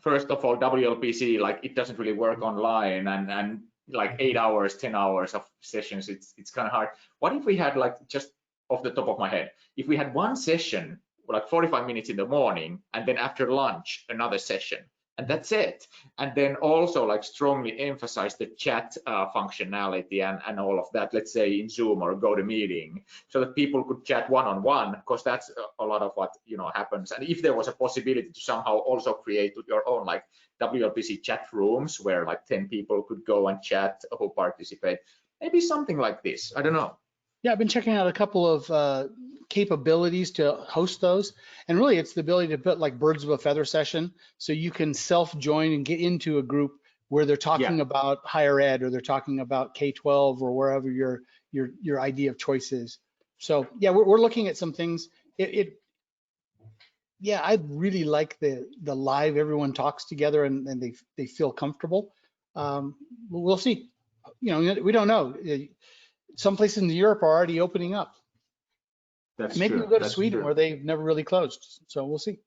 first of all, WLPC, like, it doesn't really work online, and like 8 hours, 10 hours of sessions, it's kind of hard. What if we had, like, just off the top of my head, if we had one session, like 45 minutes in the morning, and then after lunch, another session, and that's it. And then also, like, strongly emphasize the chat functionality and all of that, let's say in Zoom or GoToMeeting, so that people could chat one-on-one, because that's a lot of what, you know, happens. And if there was a possibility to somehow also create your own, like, WLPC chat rooms where like 10 people could go and chat who participate, maybe something like this, I don't know. Yeah, I've been checking out a couple of capabilities to host those. And really, it's the ability to put like birds of a feather session, so you can self-join and get into a group where they're talking about higher ed, or they're talking about K-12, or wherever your idea of choice is. So yeah, we're looking at some things. Yeah, I really like the live, everyone talks together and they feel comfortable. We'll see. You know, we don't know. Some places in Europe are already opening up. That's Maybe true. we'll go to That's Sweden, true. where they've never really closed. So we'll see.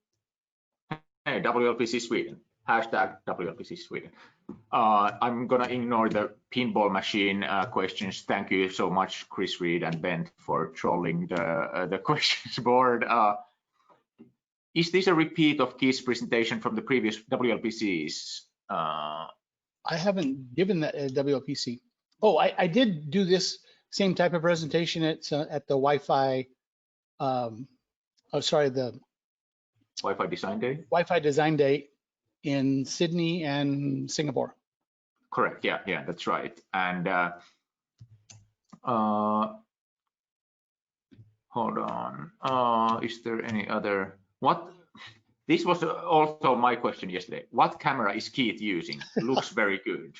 Hey, WLPC Sweden. Hashtag WLPC Sweden. I'm gonna ignore the pinball machine questions. Thank you so much, Chris Reed and Ben, for trolling the questions board. Is this a repeat of Keith's presentation from the previous WLPCs? I haven't given that WLPC. Oh, I did do this same type of presentation at the Wi-Fi. The Wi-Fi Design Day? Wi-Fi Design Day in Sydney and Singapore. Correct. Yeah, that's right. And hold on. Is there any other? This was also my question yesterday. What camera is Keith using? Looks very good.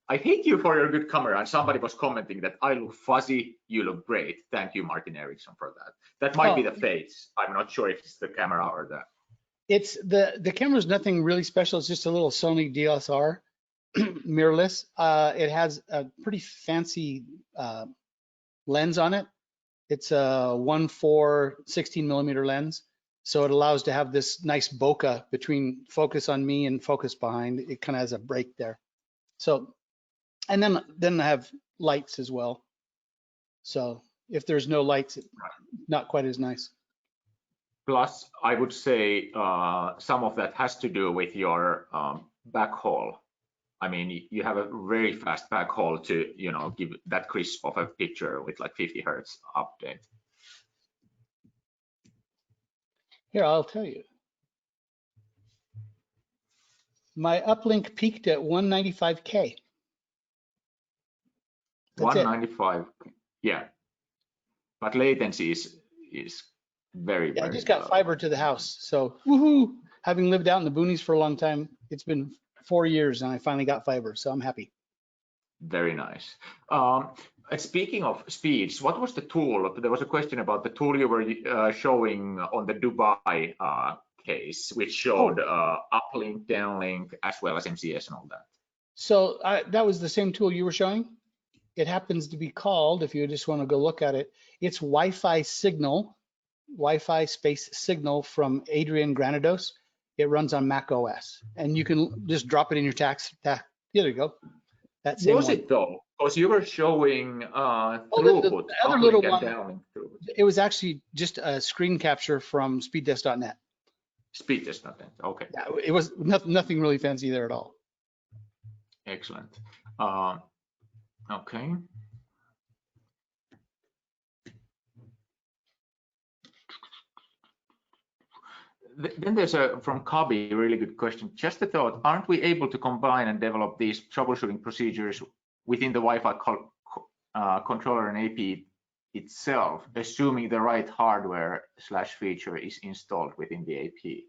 I hate you for your good camera, and somebody was commenting that I look fuzzy, you look great. Thank you, Martin Eriksson, for that. That might be the face. I'm not sure if it's the camera or the. It's the camera's nothing really special. It's just a little Sony DSLR, mirrorless. It has a pretty fancy lens on it. It's a 1.4 16mm lens. So it allows to have this nice bokeh between focus on me and focus behind. It kind of has a break there. So, and then I have lights as well. So if there's no lights, it's not quite as nice. Plus, I would say some of that has to do with your backhaul. I mean, you have a very fast backhaul to, you know, give that crisp of a picture with like 50 Hertz update. Here, I'll tell you. My uplink peaked at 195K. That's 195, yeah. But latency is very, yeah, very I just got fiber to the house. So, woohoo! Having lived out in the boonies for a long time, it's been 4 years and I finally got fiber, so I'm happy. Very nice. Speaking of speeds, what was the tool? There was a question about the tool you were showing on the Dubai case, which showed uplink, downlink, as well as MCS and all that. So that was the same tool you were showing. It happens to be called, if you just want to go look at it, it's Wi-Fi Signal, Wi-Fi space Signal from Adrian Granados. It runs on Mac OS, and you can just drop it in your tax. There you go. That same was one. it though? Because you were showing throughput, the other little one, downlink throughput. It was actually just a screen capture from speedtest.net. Speedtest.net, okay. Yeah, it was nothing really fancy there at all. Excellent. Okay. Then there's from Kabi, a really good question. Just a thought, aren't we able to combine and develop these troubleshooting procedures within the Wi-Fi controller and AP itself, assuming the right hardware/feature is installed within the AP?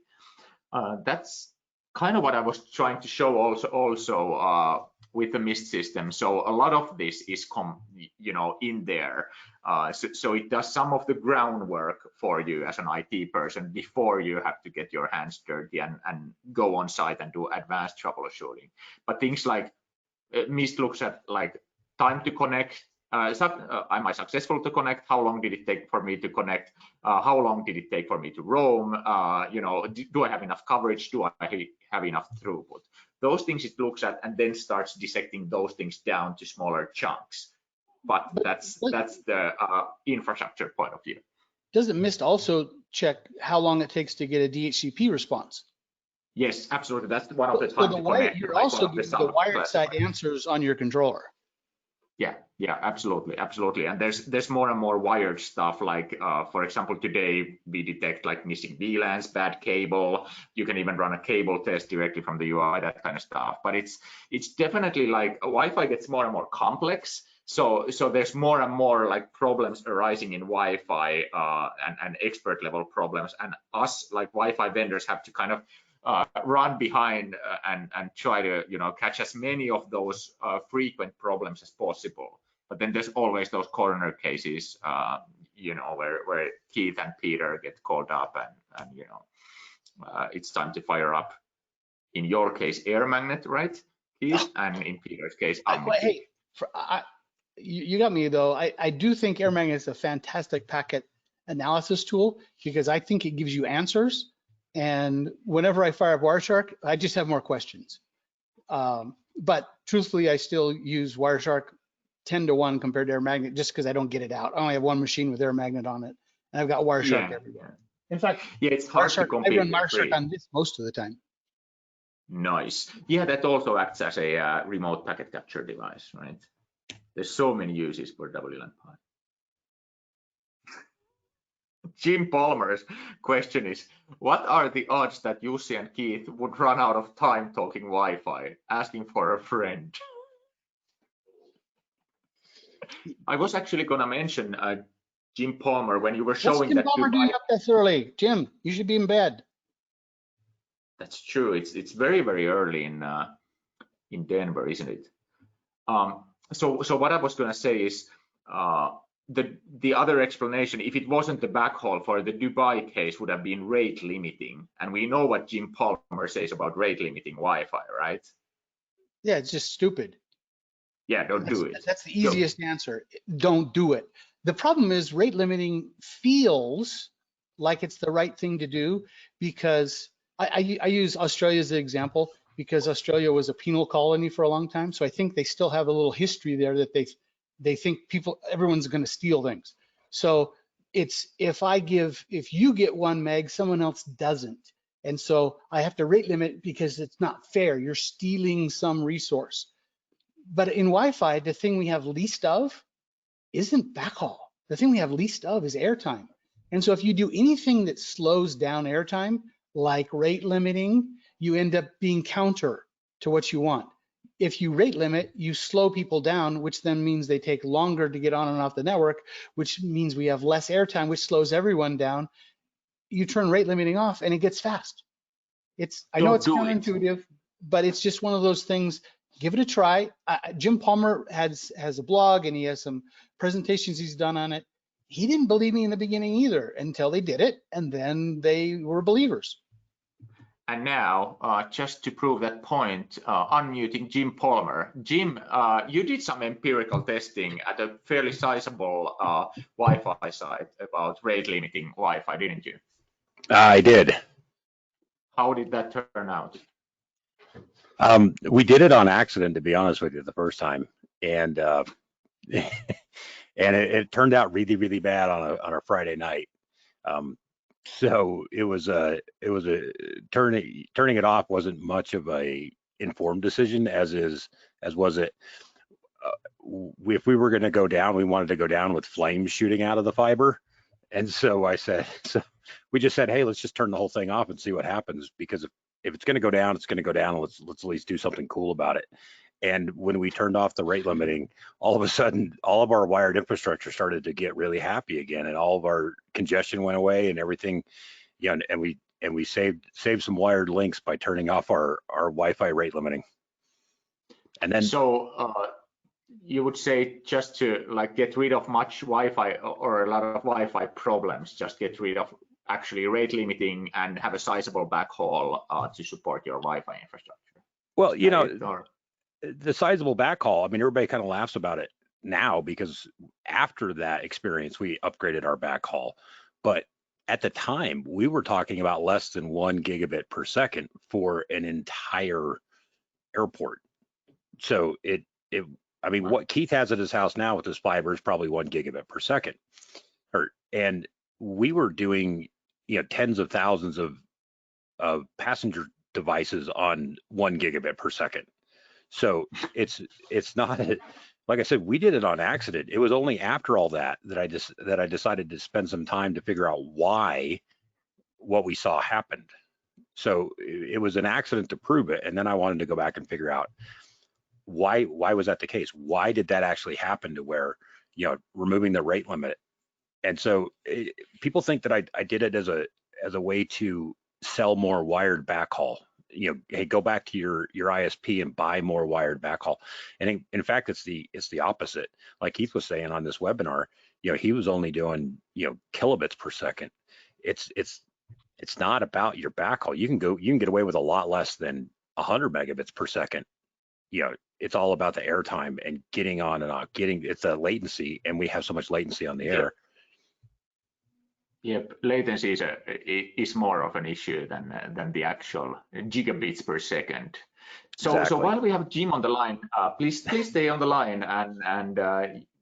That's kind of what I was trying to show also with the MIST system. So a lot of this is in there. So it does some of the groundwork for you as an IT person before you have to get your hands dirty and go on site and do advanced troubleshooting. But things like MIST looks at like time to connect. Am I successful to connect? How long did it take for me to connect? How long did it take for me to roam? Do I have enough coverage? Do I have enough throughput? Those things it looks at and then starts dissecting those things down to smaller chunks. But that's the infrastructure point of view. Doesn't MIST also check how long it takes to get a DHCP response? Yes, absolutely. That's one of the time to connect. You're also getting the wired side answers on your controller. Yeah, absolutely. And there's more and more wired stuff. Like, for example, today we detect like missing VLANs, bad cable. You can even run a cable test directly from the UI, that kind of stuff. But it's definitely like Wi-Fi gets more and more complex. So there's more and more like problems arising in Wi-Fi and expert level problems. And us like Wi-Fi vendors have to kind of run behind and try to catch as many of those frequent problems as possible. But then there's always those corner cases, where Keith and Peter get called up and it's time to fire up. In your case, air magnet, right, Keith? And in Peter's case, hey, you got me though. I do think air magnet is a fantastic packet analysis tool because I think it gives you answers. And whenever I fire up Wireshark, I just have more questions. But truthfully, I still use Wireshark 10-to-1 compared to Air Magnet just because I don't get it out. I only have one machine with Air Magnet on it, and I've got Wireshark everywhere. In fact, it's hard to compete. I run Wireshark on this most of the time. Nice. Yeah, that also acts as a remote packet capture device, right? There's so many uses for WLAN PI. Jim Palmer's question is, what are the odds that Jussi and Keith would run out of time talking Wi-Fi, asking for a friend? I was actually going to mention Jim Palmer when you were showing that. What's Jim Palmer doing up this early? Jim, you should be in bed. That's true. It's very, very early in Denver, isn't it? So what I was going to say is, the other explanation, if it wasn't the backhaul for the Dubai case, would have been rate limiting. And we know what Jim Palmer says about rate limiting Wi-Fi, right? Yeah, it's just stupid. Yeah, don't do it. That's the easiest answer. Don't do it. The problem is rate limiting feels like it's the right thing to do because I use Australia as an example because Australia was a penal colony for a long time. So I think they still have a little history there that they think everyone's going to steal things. So it's if you get 1 meg, someone else doesn't. And so I have to rate limit because it's not fair. You're stealing some resource. But in Wi-Fi, the thing we have least of isn't backhaul. The thing we have least of is airtime. And so if you do anything that slows down airtime, like rate limiting, you end up being counter to what you want. If you rate limit, you slow people down, which then means they take longer to get on and off the network, which means we have less airtime, which slows everyone down. You turn rate limiting off and it gets fast. I know it's counterintuitive, but it's just one of those things. Give it a try. Jim Palmer has a blog and he has some presentations he's done on it. He didn't believe me in the beginning either until they did it, and then they were believers. And now, just to prove that point, unmuting Jim Palmer. Jim, you did some empirical testing at a fairly sizable Wi-Fi site about rate limiting Wi-Fi, didn't you? I did. How did that turn out? We did it on accident, to be honest with you, the first time, and it turned out really, really bad on a Friday night. So it was a turning it off wasn't much of a informed decision as was it. If we were going to go down, we wanted to go down with flames shooting out of the fiber, and so we just said, hey, let's just turn the whole thing off and see what happens, because if it's going to go down, it's going to go down. Let's at least do something cool about it. And when we turned off the rate limiting, all of a sudden, all of our wired infrastructure started to get really happy again, and all of our congestion went away and everything. And and we saved some wired links by turning off our Wi-Fi rate limiting. And then so you would say just to like get rid of much Wi-Fi or a lot of Wi-Fi problems, just get rid of actually rate limiting and have a sizable backhaul to support your Wi-Fi infrastructure. Well, you know, the sizable backhaul, I mean, everybody kind of laughs about it now because after that experience, we upgraded our backhaul. But at the time, we were talking about less than 1 gigabit per second for an entire airport. So I mean, what Keith has at his house now with his fiber is probably 1 gigabit per second. And we were doing, you know, tens of thousands of passenger devices on 1 gigabit per second. So it's not, like I said, we did it on accident. It was only after all that I decided to spend some time to figure out why what we saw happened. So it was an accident to prove it, and then I wanted to go back and figure out why was that the case? Why did that actually happen to where, you know, removing the rate limit? And so people think that I did it as a way to sell more wired backhaul. You know, hey, go back to your ISP and buy more wired backhaul. And in fact, it's the opposite. Like Keith was saying on this webinar, you know, he was only doing, you know, kilobits per second. It's not about your backhaul. You can get away with a lot less than 100 megabits per second. You know, it's all about the airtime and getting on and off. It's the latency, and we have so much latency on the air. Yep, latency is more of an issue than the actual gigabits per second. So Exactly. So while we have Jim on the line, please stay on the line, and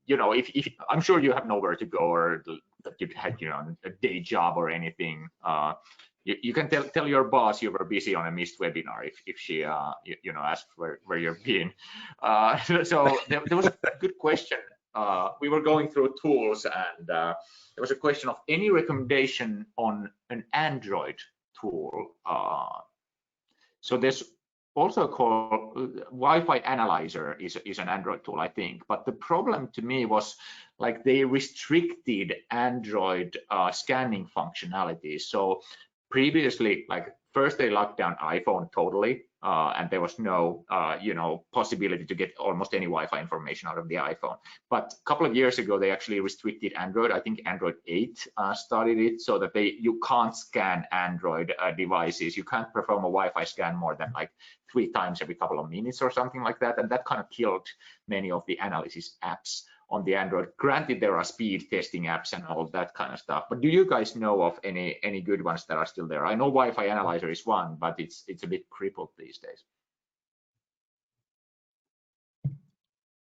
you know, if I'm sure you have nowhere to go or that you've had, you know, a day job or anything. You can tell your boss you were busy on a missed webinar if she you know, asked where you've been. So there was a good question. We were going through tools, and there was a question of any recommendation on an Android tool. So there's also called Wi-Fi Analyzer is an Android tool, I think. But the problem to me was like they restricted Android scanning functionality. So previously, like first they locked down iPhone totally, and there was no you know, possibility to get almost any Wi-Fi information out of the iPhone. But a couple of years ago, they actually restricted Android. I think Android 8 started it, so that you can't scan Android devices. You can't perform a Wi-Fi scan more than like 3 times every couple of minutes or something like that. And that kind of killed many of the analysis apps on the Android. Granted, there are speed testing apps and all that kind of stuff, but do you guys know of any good ones that are still there? I know Wi-Fi Analyzer is one, but it's a bit crippled these days.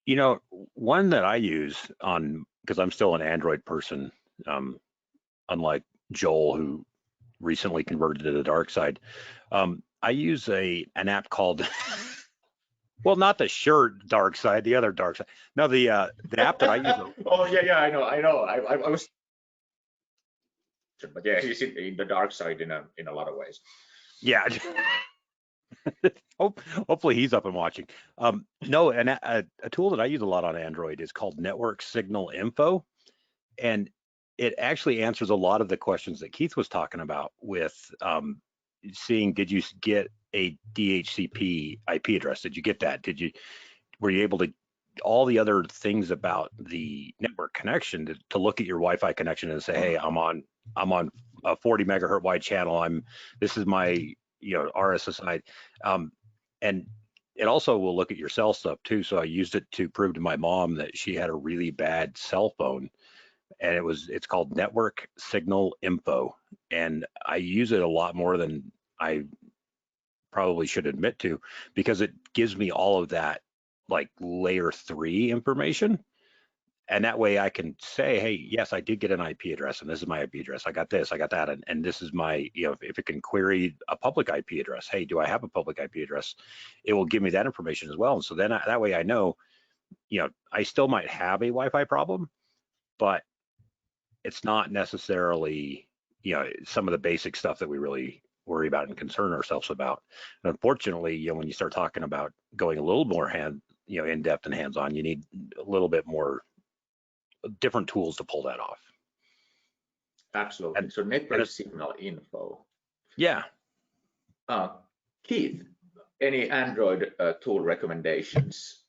You know, one that I use because I'm still an Android person, unlike Joel, who recently converted to the dark side. I use an app called well, not the shirt dark side, the other dark side. No, the app that I use. Oh yeah, I know. I was, but yeah, he's in the dark side in a lot of ways. Yeah. Hopefully he's up and watching. No, and a tool that I use a lot on Android is called Network Signal Info, and it actually answers a lot of the questions that Keith was talking about with seeing, did you get a DHCP IP address? Did you get that? Were you able to, all the other things about the network connection to look at your Wi-Fi connection and say, hey, I'm on a 40 megahertz wide channel. This is my, you know, RSSI. And it also will look at your cell stuff too. So I used it to prove to my mom that she had a really bad cell phone, and it's called Network Signal Info. And I use it a lot more than I probably should admit to, because it gives me all of that like layer 3 information. And that way I can say, hey, yes, I did get an IP address, and this is my IP address. I got this, I got that, and this is my, you know, if it can query a public IP address, hey, do I have a public IP address? It will give me that information as well. And so then that way I know, you know, I still might have a Wi-Fi problem, but it's not necessarily, you know, some of the basic stuff that we really worry about and concern ourselves about. And unfortunately, you know, when you start talking about going a little more in depth and hands-on, you need a little bit more different tools to pull that off. Absolutely. So Network Signal Info. Yeah. Keith, any Android tool recommendations?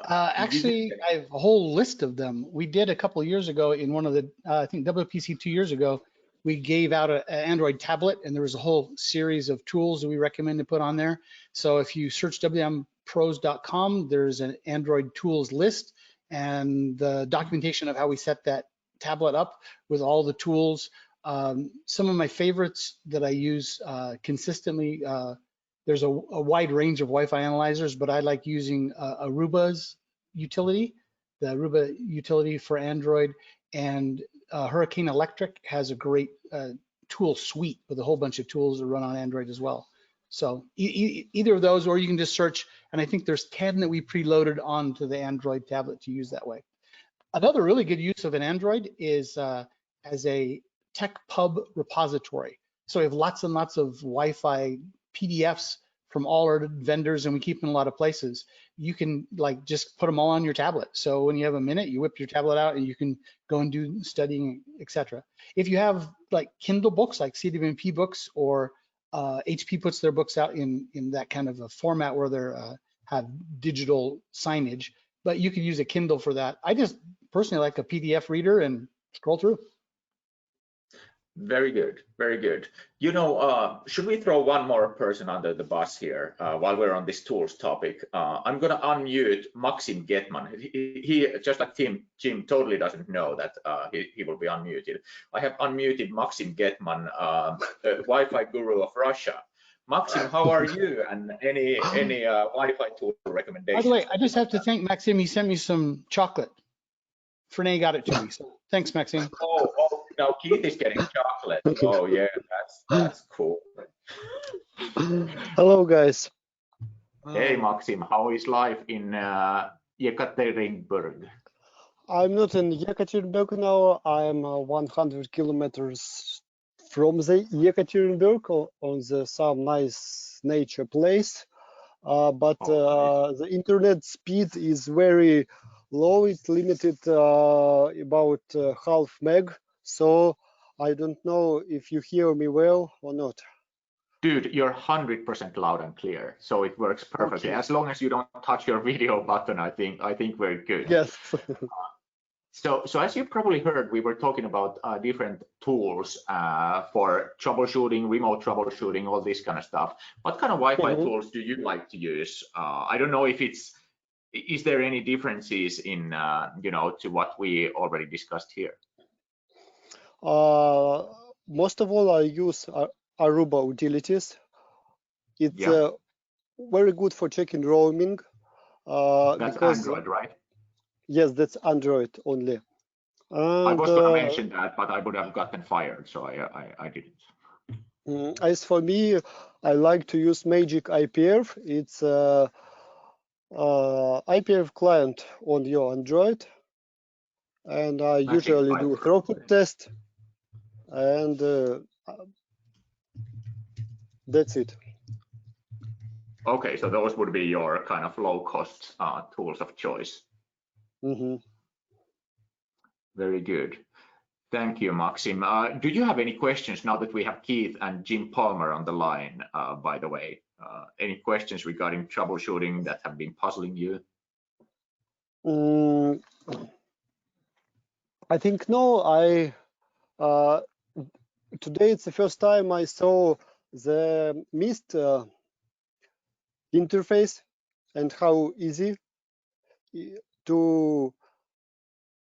Actually, I have a whole list of them. We did a couple of years ago in one of the, I think WPC 2 years ago, we gave out an Android tablet, and there was a whole series of tools that we recommend to put on there. So if you search wmpros.com, there's an Android tools list and the documentation of how we set that tablet up with all the tools. Some of my favorites that I use consistently, there's a wide range of Wi-Fi analyzers, but I like using Aruba's utility, the Aruba utility for Android, and Hurricane Electric has a great tool suite with a whole bunch of tools that run on Android as well. So either of those, or you can just search, and I think there's 10 that we preloaded onto the Android tablet to use that way. Another really good use of an Android is as a tech pub repository. So we have lots and lots of Wi-Fi PDFs from all our vendors, and we keep them in a lot of places. You can like just put them all on your tablet. So when you have a minute, you whip your tablet out and you can go and do studying, etc. If you have like Kindle books, like CWNE books, or HP puts their books out in that kind of a format where they're have digital signage, but you could use a Kindle for that. I just personally like a PDF reader and scroll through. Very good, very good. You know, should we throw one more person under the bus here while we're on this tools topic? I'm gonna unmute Maxim Getman. He just like Jim totally doesn't know that he will be unmuted. I have unmuted Maxim Getman, Wi-Fi guru of Russia. Maxim, how are you? And any Wi-Fi tool recommendations? By the way, I just have to thank Maxim. He sent me some chocolate. Fernay got it to me. So thanks, Maxim. Oh, now Keith is getting chocolate. Oh yeah, that's cool. Hello, guys. Hey, Maxim, how is life in Yekaterinburg? I'm not in Yekaterinburg now. I'm 100 kilometers from the Yekaterinburg on some nice nature place. But nice. The internet speed is very low. It's limited about half meg. So I don't know if you hear me well or not. Dude, you're 100% loud and clear, so it works perfectly. Okay. As long as you don't touch your video button, I think we're good. Yes. So as you probably heard, we were talking about different tools for troubleshooting, remote troubleshooting, all this kind of stuff. What kind of Wi-Fi tools do you like to use? I don't know if is there any differences in, you know, to what we already discussed here? Most of all, I use Aruba utilities. It's very good for checking roaming. That's because, Android, right? Yes, that's Android only. And, I was going to mention that, but I would have gotten fired, so I didn't. As for me, I like to use Magic IPF. It's IPF client on your Android, and I usually do throughput test, and that's it. Okay, so those would be your kind of low-cost tools of choice. Very good. Thank you, Maxim. Do you have any questions now that we have Keith and Jim Palmer on the line, by the way? Any questions regarding troubleshooting that have been puzzling you? I think no. Today it's the first time I saw the MIST interface and how easy to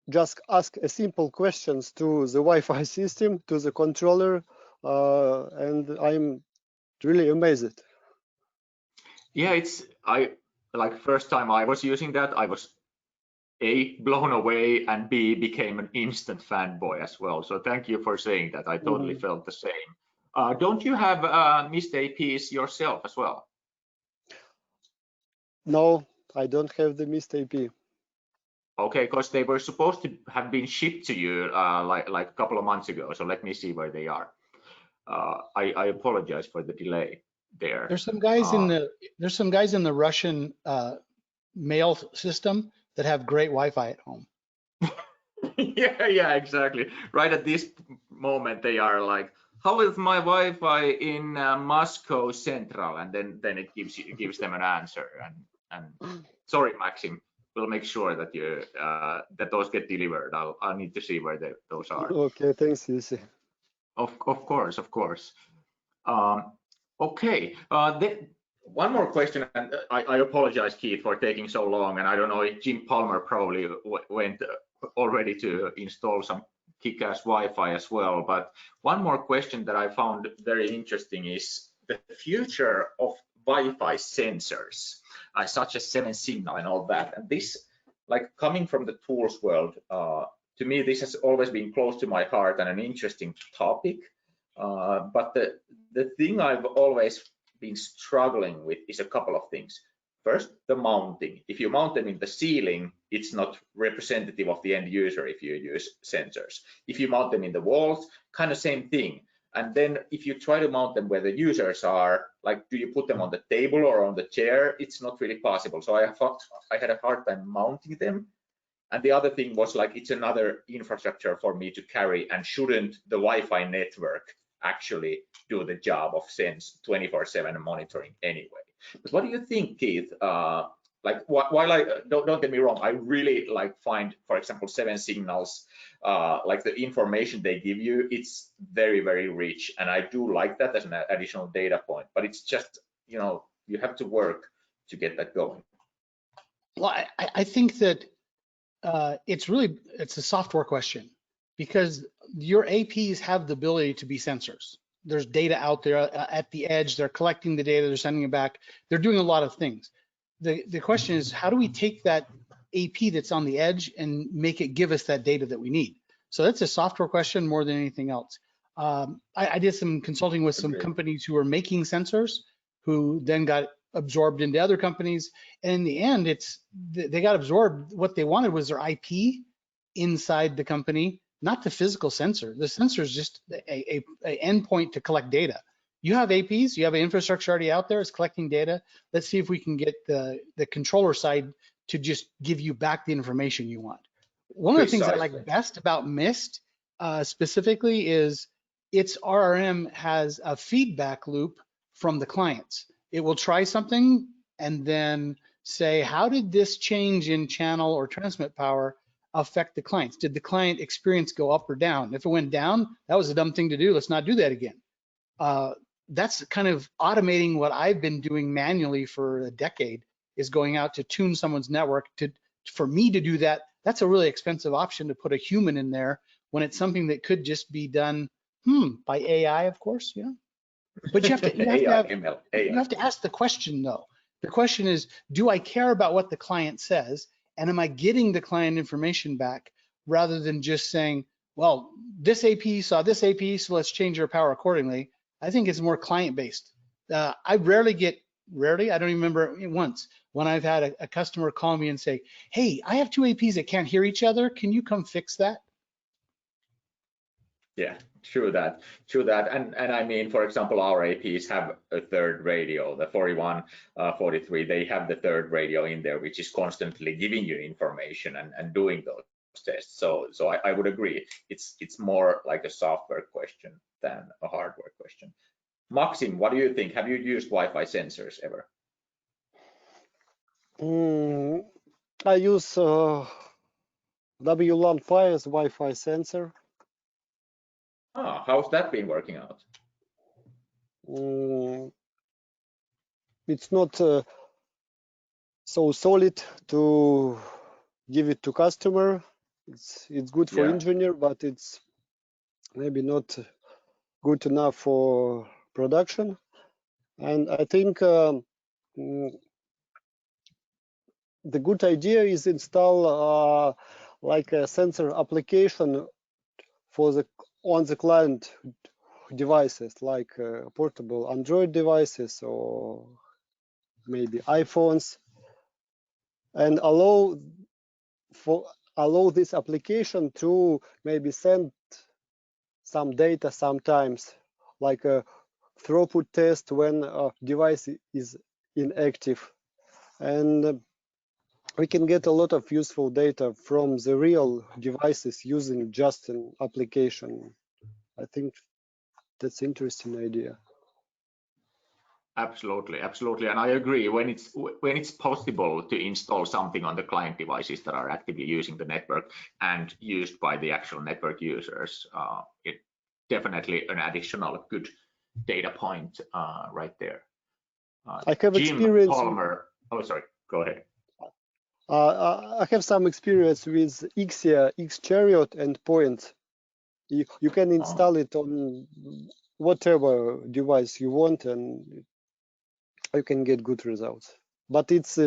just ask a simple questions to the Wi-Fi system, to the controller, and I'm really amazed. Yeah, like first time I was using that, I was A, blown away, and B, became an instant fanboy as well. So thank you for saying that. I totally felt the same. Don't you have MIST APs yourself as well? No, I don't have the MIST AP. Okay, because they were supposed to have been shipped to you like a couple of months ago. So let me see where they are. I apologize for the delay there. There's some guys in the Russian mail system that have great Wi-Fi at home. yeah, exactly. Right at this moment, they are like how is my Wi-Fi in Moscow Central? And then it gives them an answer. And sorry, Maxim, we'll make sure that you that those get delivered. I'll need to see where those are. Okay, thanks, Jussi. Of course, of course. Okay. One more question, and I apologize, Keith, for taking so long. And I don't know if Jim Palmer probably went already to install some kick-ass Wi-Fi as well. But one more question that I found very interesting is the future of Wi-Fi sensors, such as 7-signal and all that. And this, like coming from the tools world, to me, this has always been close to my heart and an interesting topic. But the thing I've always been struggling with is a couple of things. First, the mounting. If you mount them in the ceiling, it's not representative of the end user if you use sensors. If you mount them in the walls, kind of same thing. And then if you try to mount them where the users are, like, do you put them on the table or on the chair? It's not really possible. So I had a hard time mounting them. And the other thing was, like, it's another infrastructure for me to carry, and shouldn't the Wi-Fi network actually do the job of Sense 24/7 monitoring anyway? But what do you think, Keith? Like, while I don't get me wrong, I really find, for example, 7-signals, like the information they give you, it's very, very rich, and I do like that as an additional data point. But it's just, you have to work to get that going. Well, I think that it's a software question, because your APs have the ability to be sensors. There's data out there at the edge. They're collecting the data. They're sending it back. They're doing a lot of things. The question is, how do we take that AP that's on the edge and make it give us that data that we need? So that's a software question more than anything else. I did some consulting with some companies who were making sensors, who then got absorbed into other companies. And in the end, they got absorbed. What they wanted was their IP inside the company, not the physical sensor. The sensor is just a endpoint to collect data. You have APs, you have an infrastructure already out there, it's collecting data. Let's see if we can get the controller side to just give you back the information you want. One of the things I like best about Mist specifically is its RRM has a feedback loop from the clients. It will try something and then say, how did this change in channel or transmit power affect the clients? Did the client experience go up or down? If it went down, that was a dumb thing to do. Let's not do that again. That's kind of automating what I've been doing manually for a decade, is going out to tune someone's network. For me to do that, that's a really expensive option, to put a human in there when it's something that could just be done by AI, of course, But you have to ask the question, though. The question is, do I care about what the client says, and am I getting the client information back, rather than just saying, well, this AP saw this AP, so let's change our power accordingly. I think it's more client-based. I I don't even remember once when I've had a customer call me and say, hey, I have two APs that can't hear each other. Can you come fix that? Yeah, true that. And I mean, for example, our APs have a third radio, the 41, 43, they have the third radio in there, which is constantly giving you information and doing those tests. So I would agree. It's more like a software question than a hardware question. Maxim, what do you think? Have you used Wi-Fi sensors ever? I use WLAN as Wi-Fi sensor. How's that been working out? It's not so solid to give it to customer. It's good for engineer, but it's maybe not good enough for production. And I think the good idea is install like a sensor application for on the client devices, like portable Android devices or maybe iPhones, and allow this application to maybe send some data sometimes, like a throughput test when a device is inactive. And we can get a lot of useful data from the real devices using just an application. I think that's interesting idea. Absolutely, absolutely, and I agree. When it's possible to install something on the client devices that are actively using the network and used by the actual network users, it definitely an additional good data point right there. I have Jim experience. Palmer. Oh, sorry. Go ahead. I have some experience with Xia, Xchariot, and Point. You can install it on whatever device you want, and you can get good results. But it's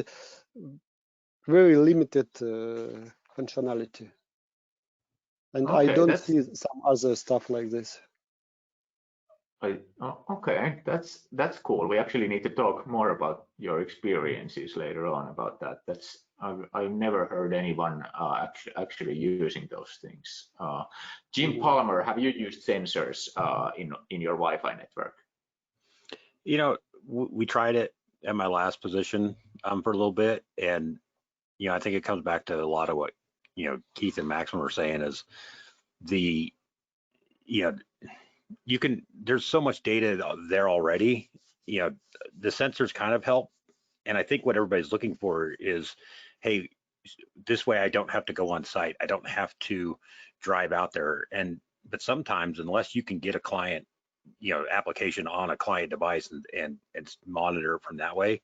very limited functionality, and I don't see some other stuff like this. Okay, that's cool. We actually need to talk more about your experiences later on about that. I've never heard anyone actually using those things. Jim Palmer, have you used sensors in your Wi-Fi network? You know, we tried it at my last position for a little bit, and you know, I think it comes back to a lot of what Keith and Maxim were saying is there's so much data there already. The sensors kind of help, and I think what everybody's looking for is, hey, this way I don't have to go on site, I don't have to drive out there. But sometimes, unless you can get a client application on a client device and monitor it from that way,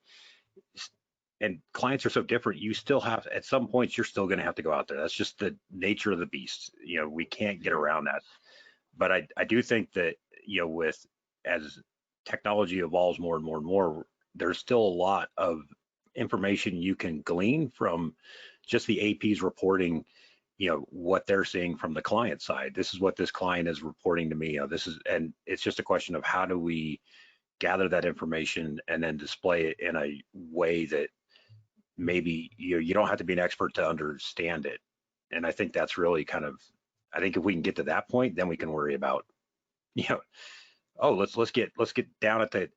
and clients are so different, you still have, at some points, you're still going to have to go out there. That's just the nature of the beast. We can't get around that. But I do think that as technology evolves more and more and more, there's still a lot of information you can glean from just the APs reporting what they're seeing from the client side. This is what this client is reporting to me. And it's just a question of how do we gather that information and then display it in a way that maybe you don't have to be an expert to understand it. And I think that's really I think if we can get to that point, then we can worry about let's get down at the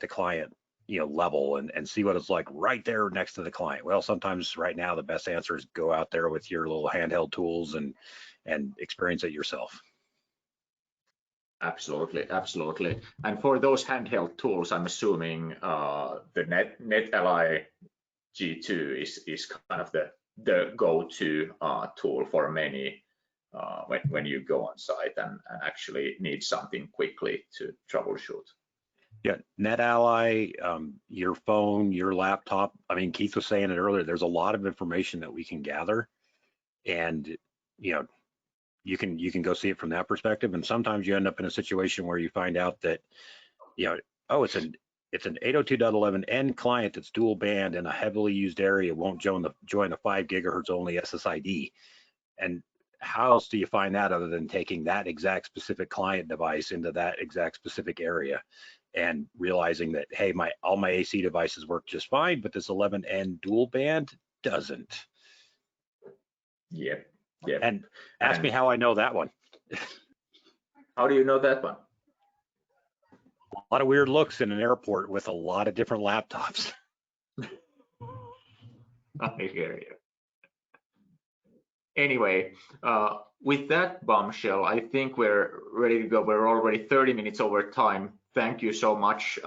client level and see what it's like right there next to the client. Well, sometimes right now the best answer is go out there with your little handheld tools and experience it yourself. Absolutely, absolutely. And for those handheld tools, I'm assuming the NetAli G2 is kind of the go-to tool for many when you go on site and actually need something quickly to troubleshoot. Yeah, NetAli, your phone, your laptop. I mean, Keith was saying it earlier. There's a lot of information that we can gather, and you can go see it from that perspective. And sometimes you end up in a situation where you find out that it's an 802.11n client that's dual band in a heavily used area, won't join the 5 gigahertz only SSID. And how else do you find that other than taking that exact specific client device into that exact specific area and realizing that, hey, all my AC devices work just fine, but this 11n dual band doesn't. Yep. And ask me how I know that one. How do you know that one? A lot of weird looks in an airport with a lot of different laptops. I hear you. Anyway, with that bombshell, I think we're ready to go. We're already 30 minutes over time. Thank you so much,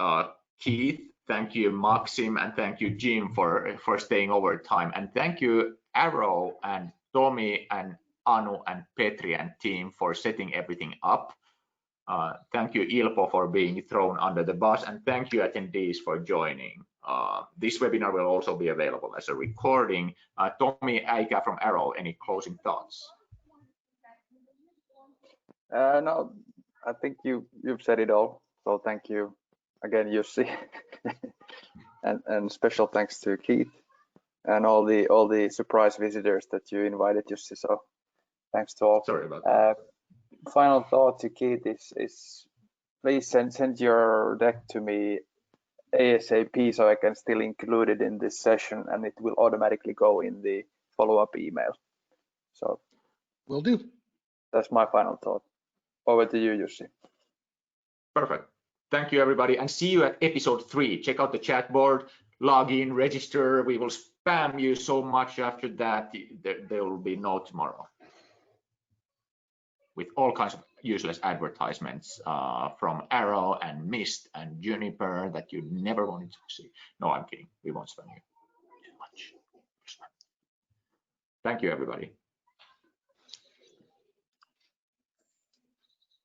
Keith. Thank you, Maxim, and thank you, Jim, for staying over time. And thank you, Arrow and Tommy and Anu and Petri and team for setting everything up. Thank you, Ilpo, for being thrown under the bus, and thank you, attendees, for joining. This webinar will also be available as a recording. Tommy Aika from Arrow, any closing thoughts? No, I think you've said it all. So thank you again, Jussi, and special thanks to Keith and all the surprise visitors that you invited, Jussi. So thanks to all. Sorry about that. Final thought to Keith is please send your deck to me ASAP so I can still include it in this session, and it will automatically go in the follow-up email. So Will do. That's my final thought. Over to you, Jussi. Perfect. Thank you, everybody, and see you at episode 3. Check out the chat board, log in, register. We will spam you so much after that. There will be no tomorrow. with all kinds of useless advertisements from Arrow and Mist and Juniper that you never wanted to see. No, I'm kidding. We won't spam you too much. Thank you, everybody.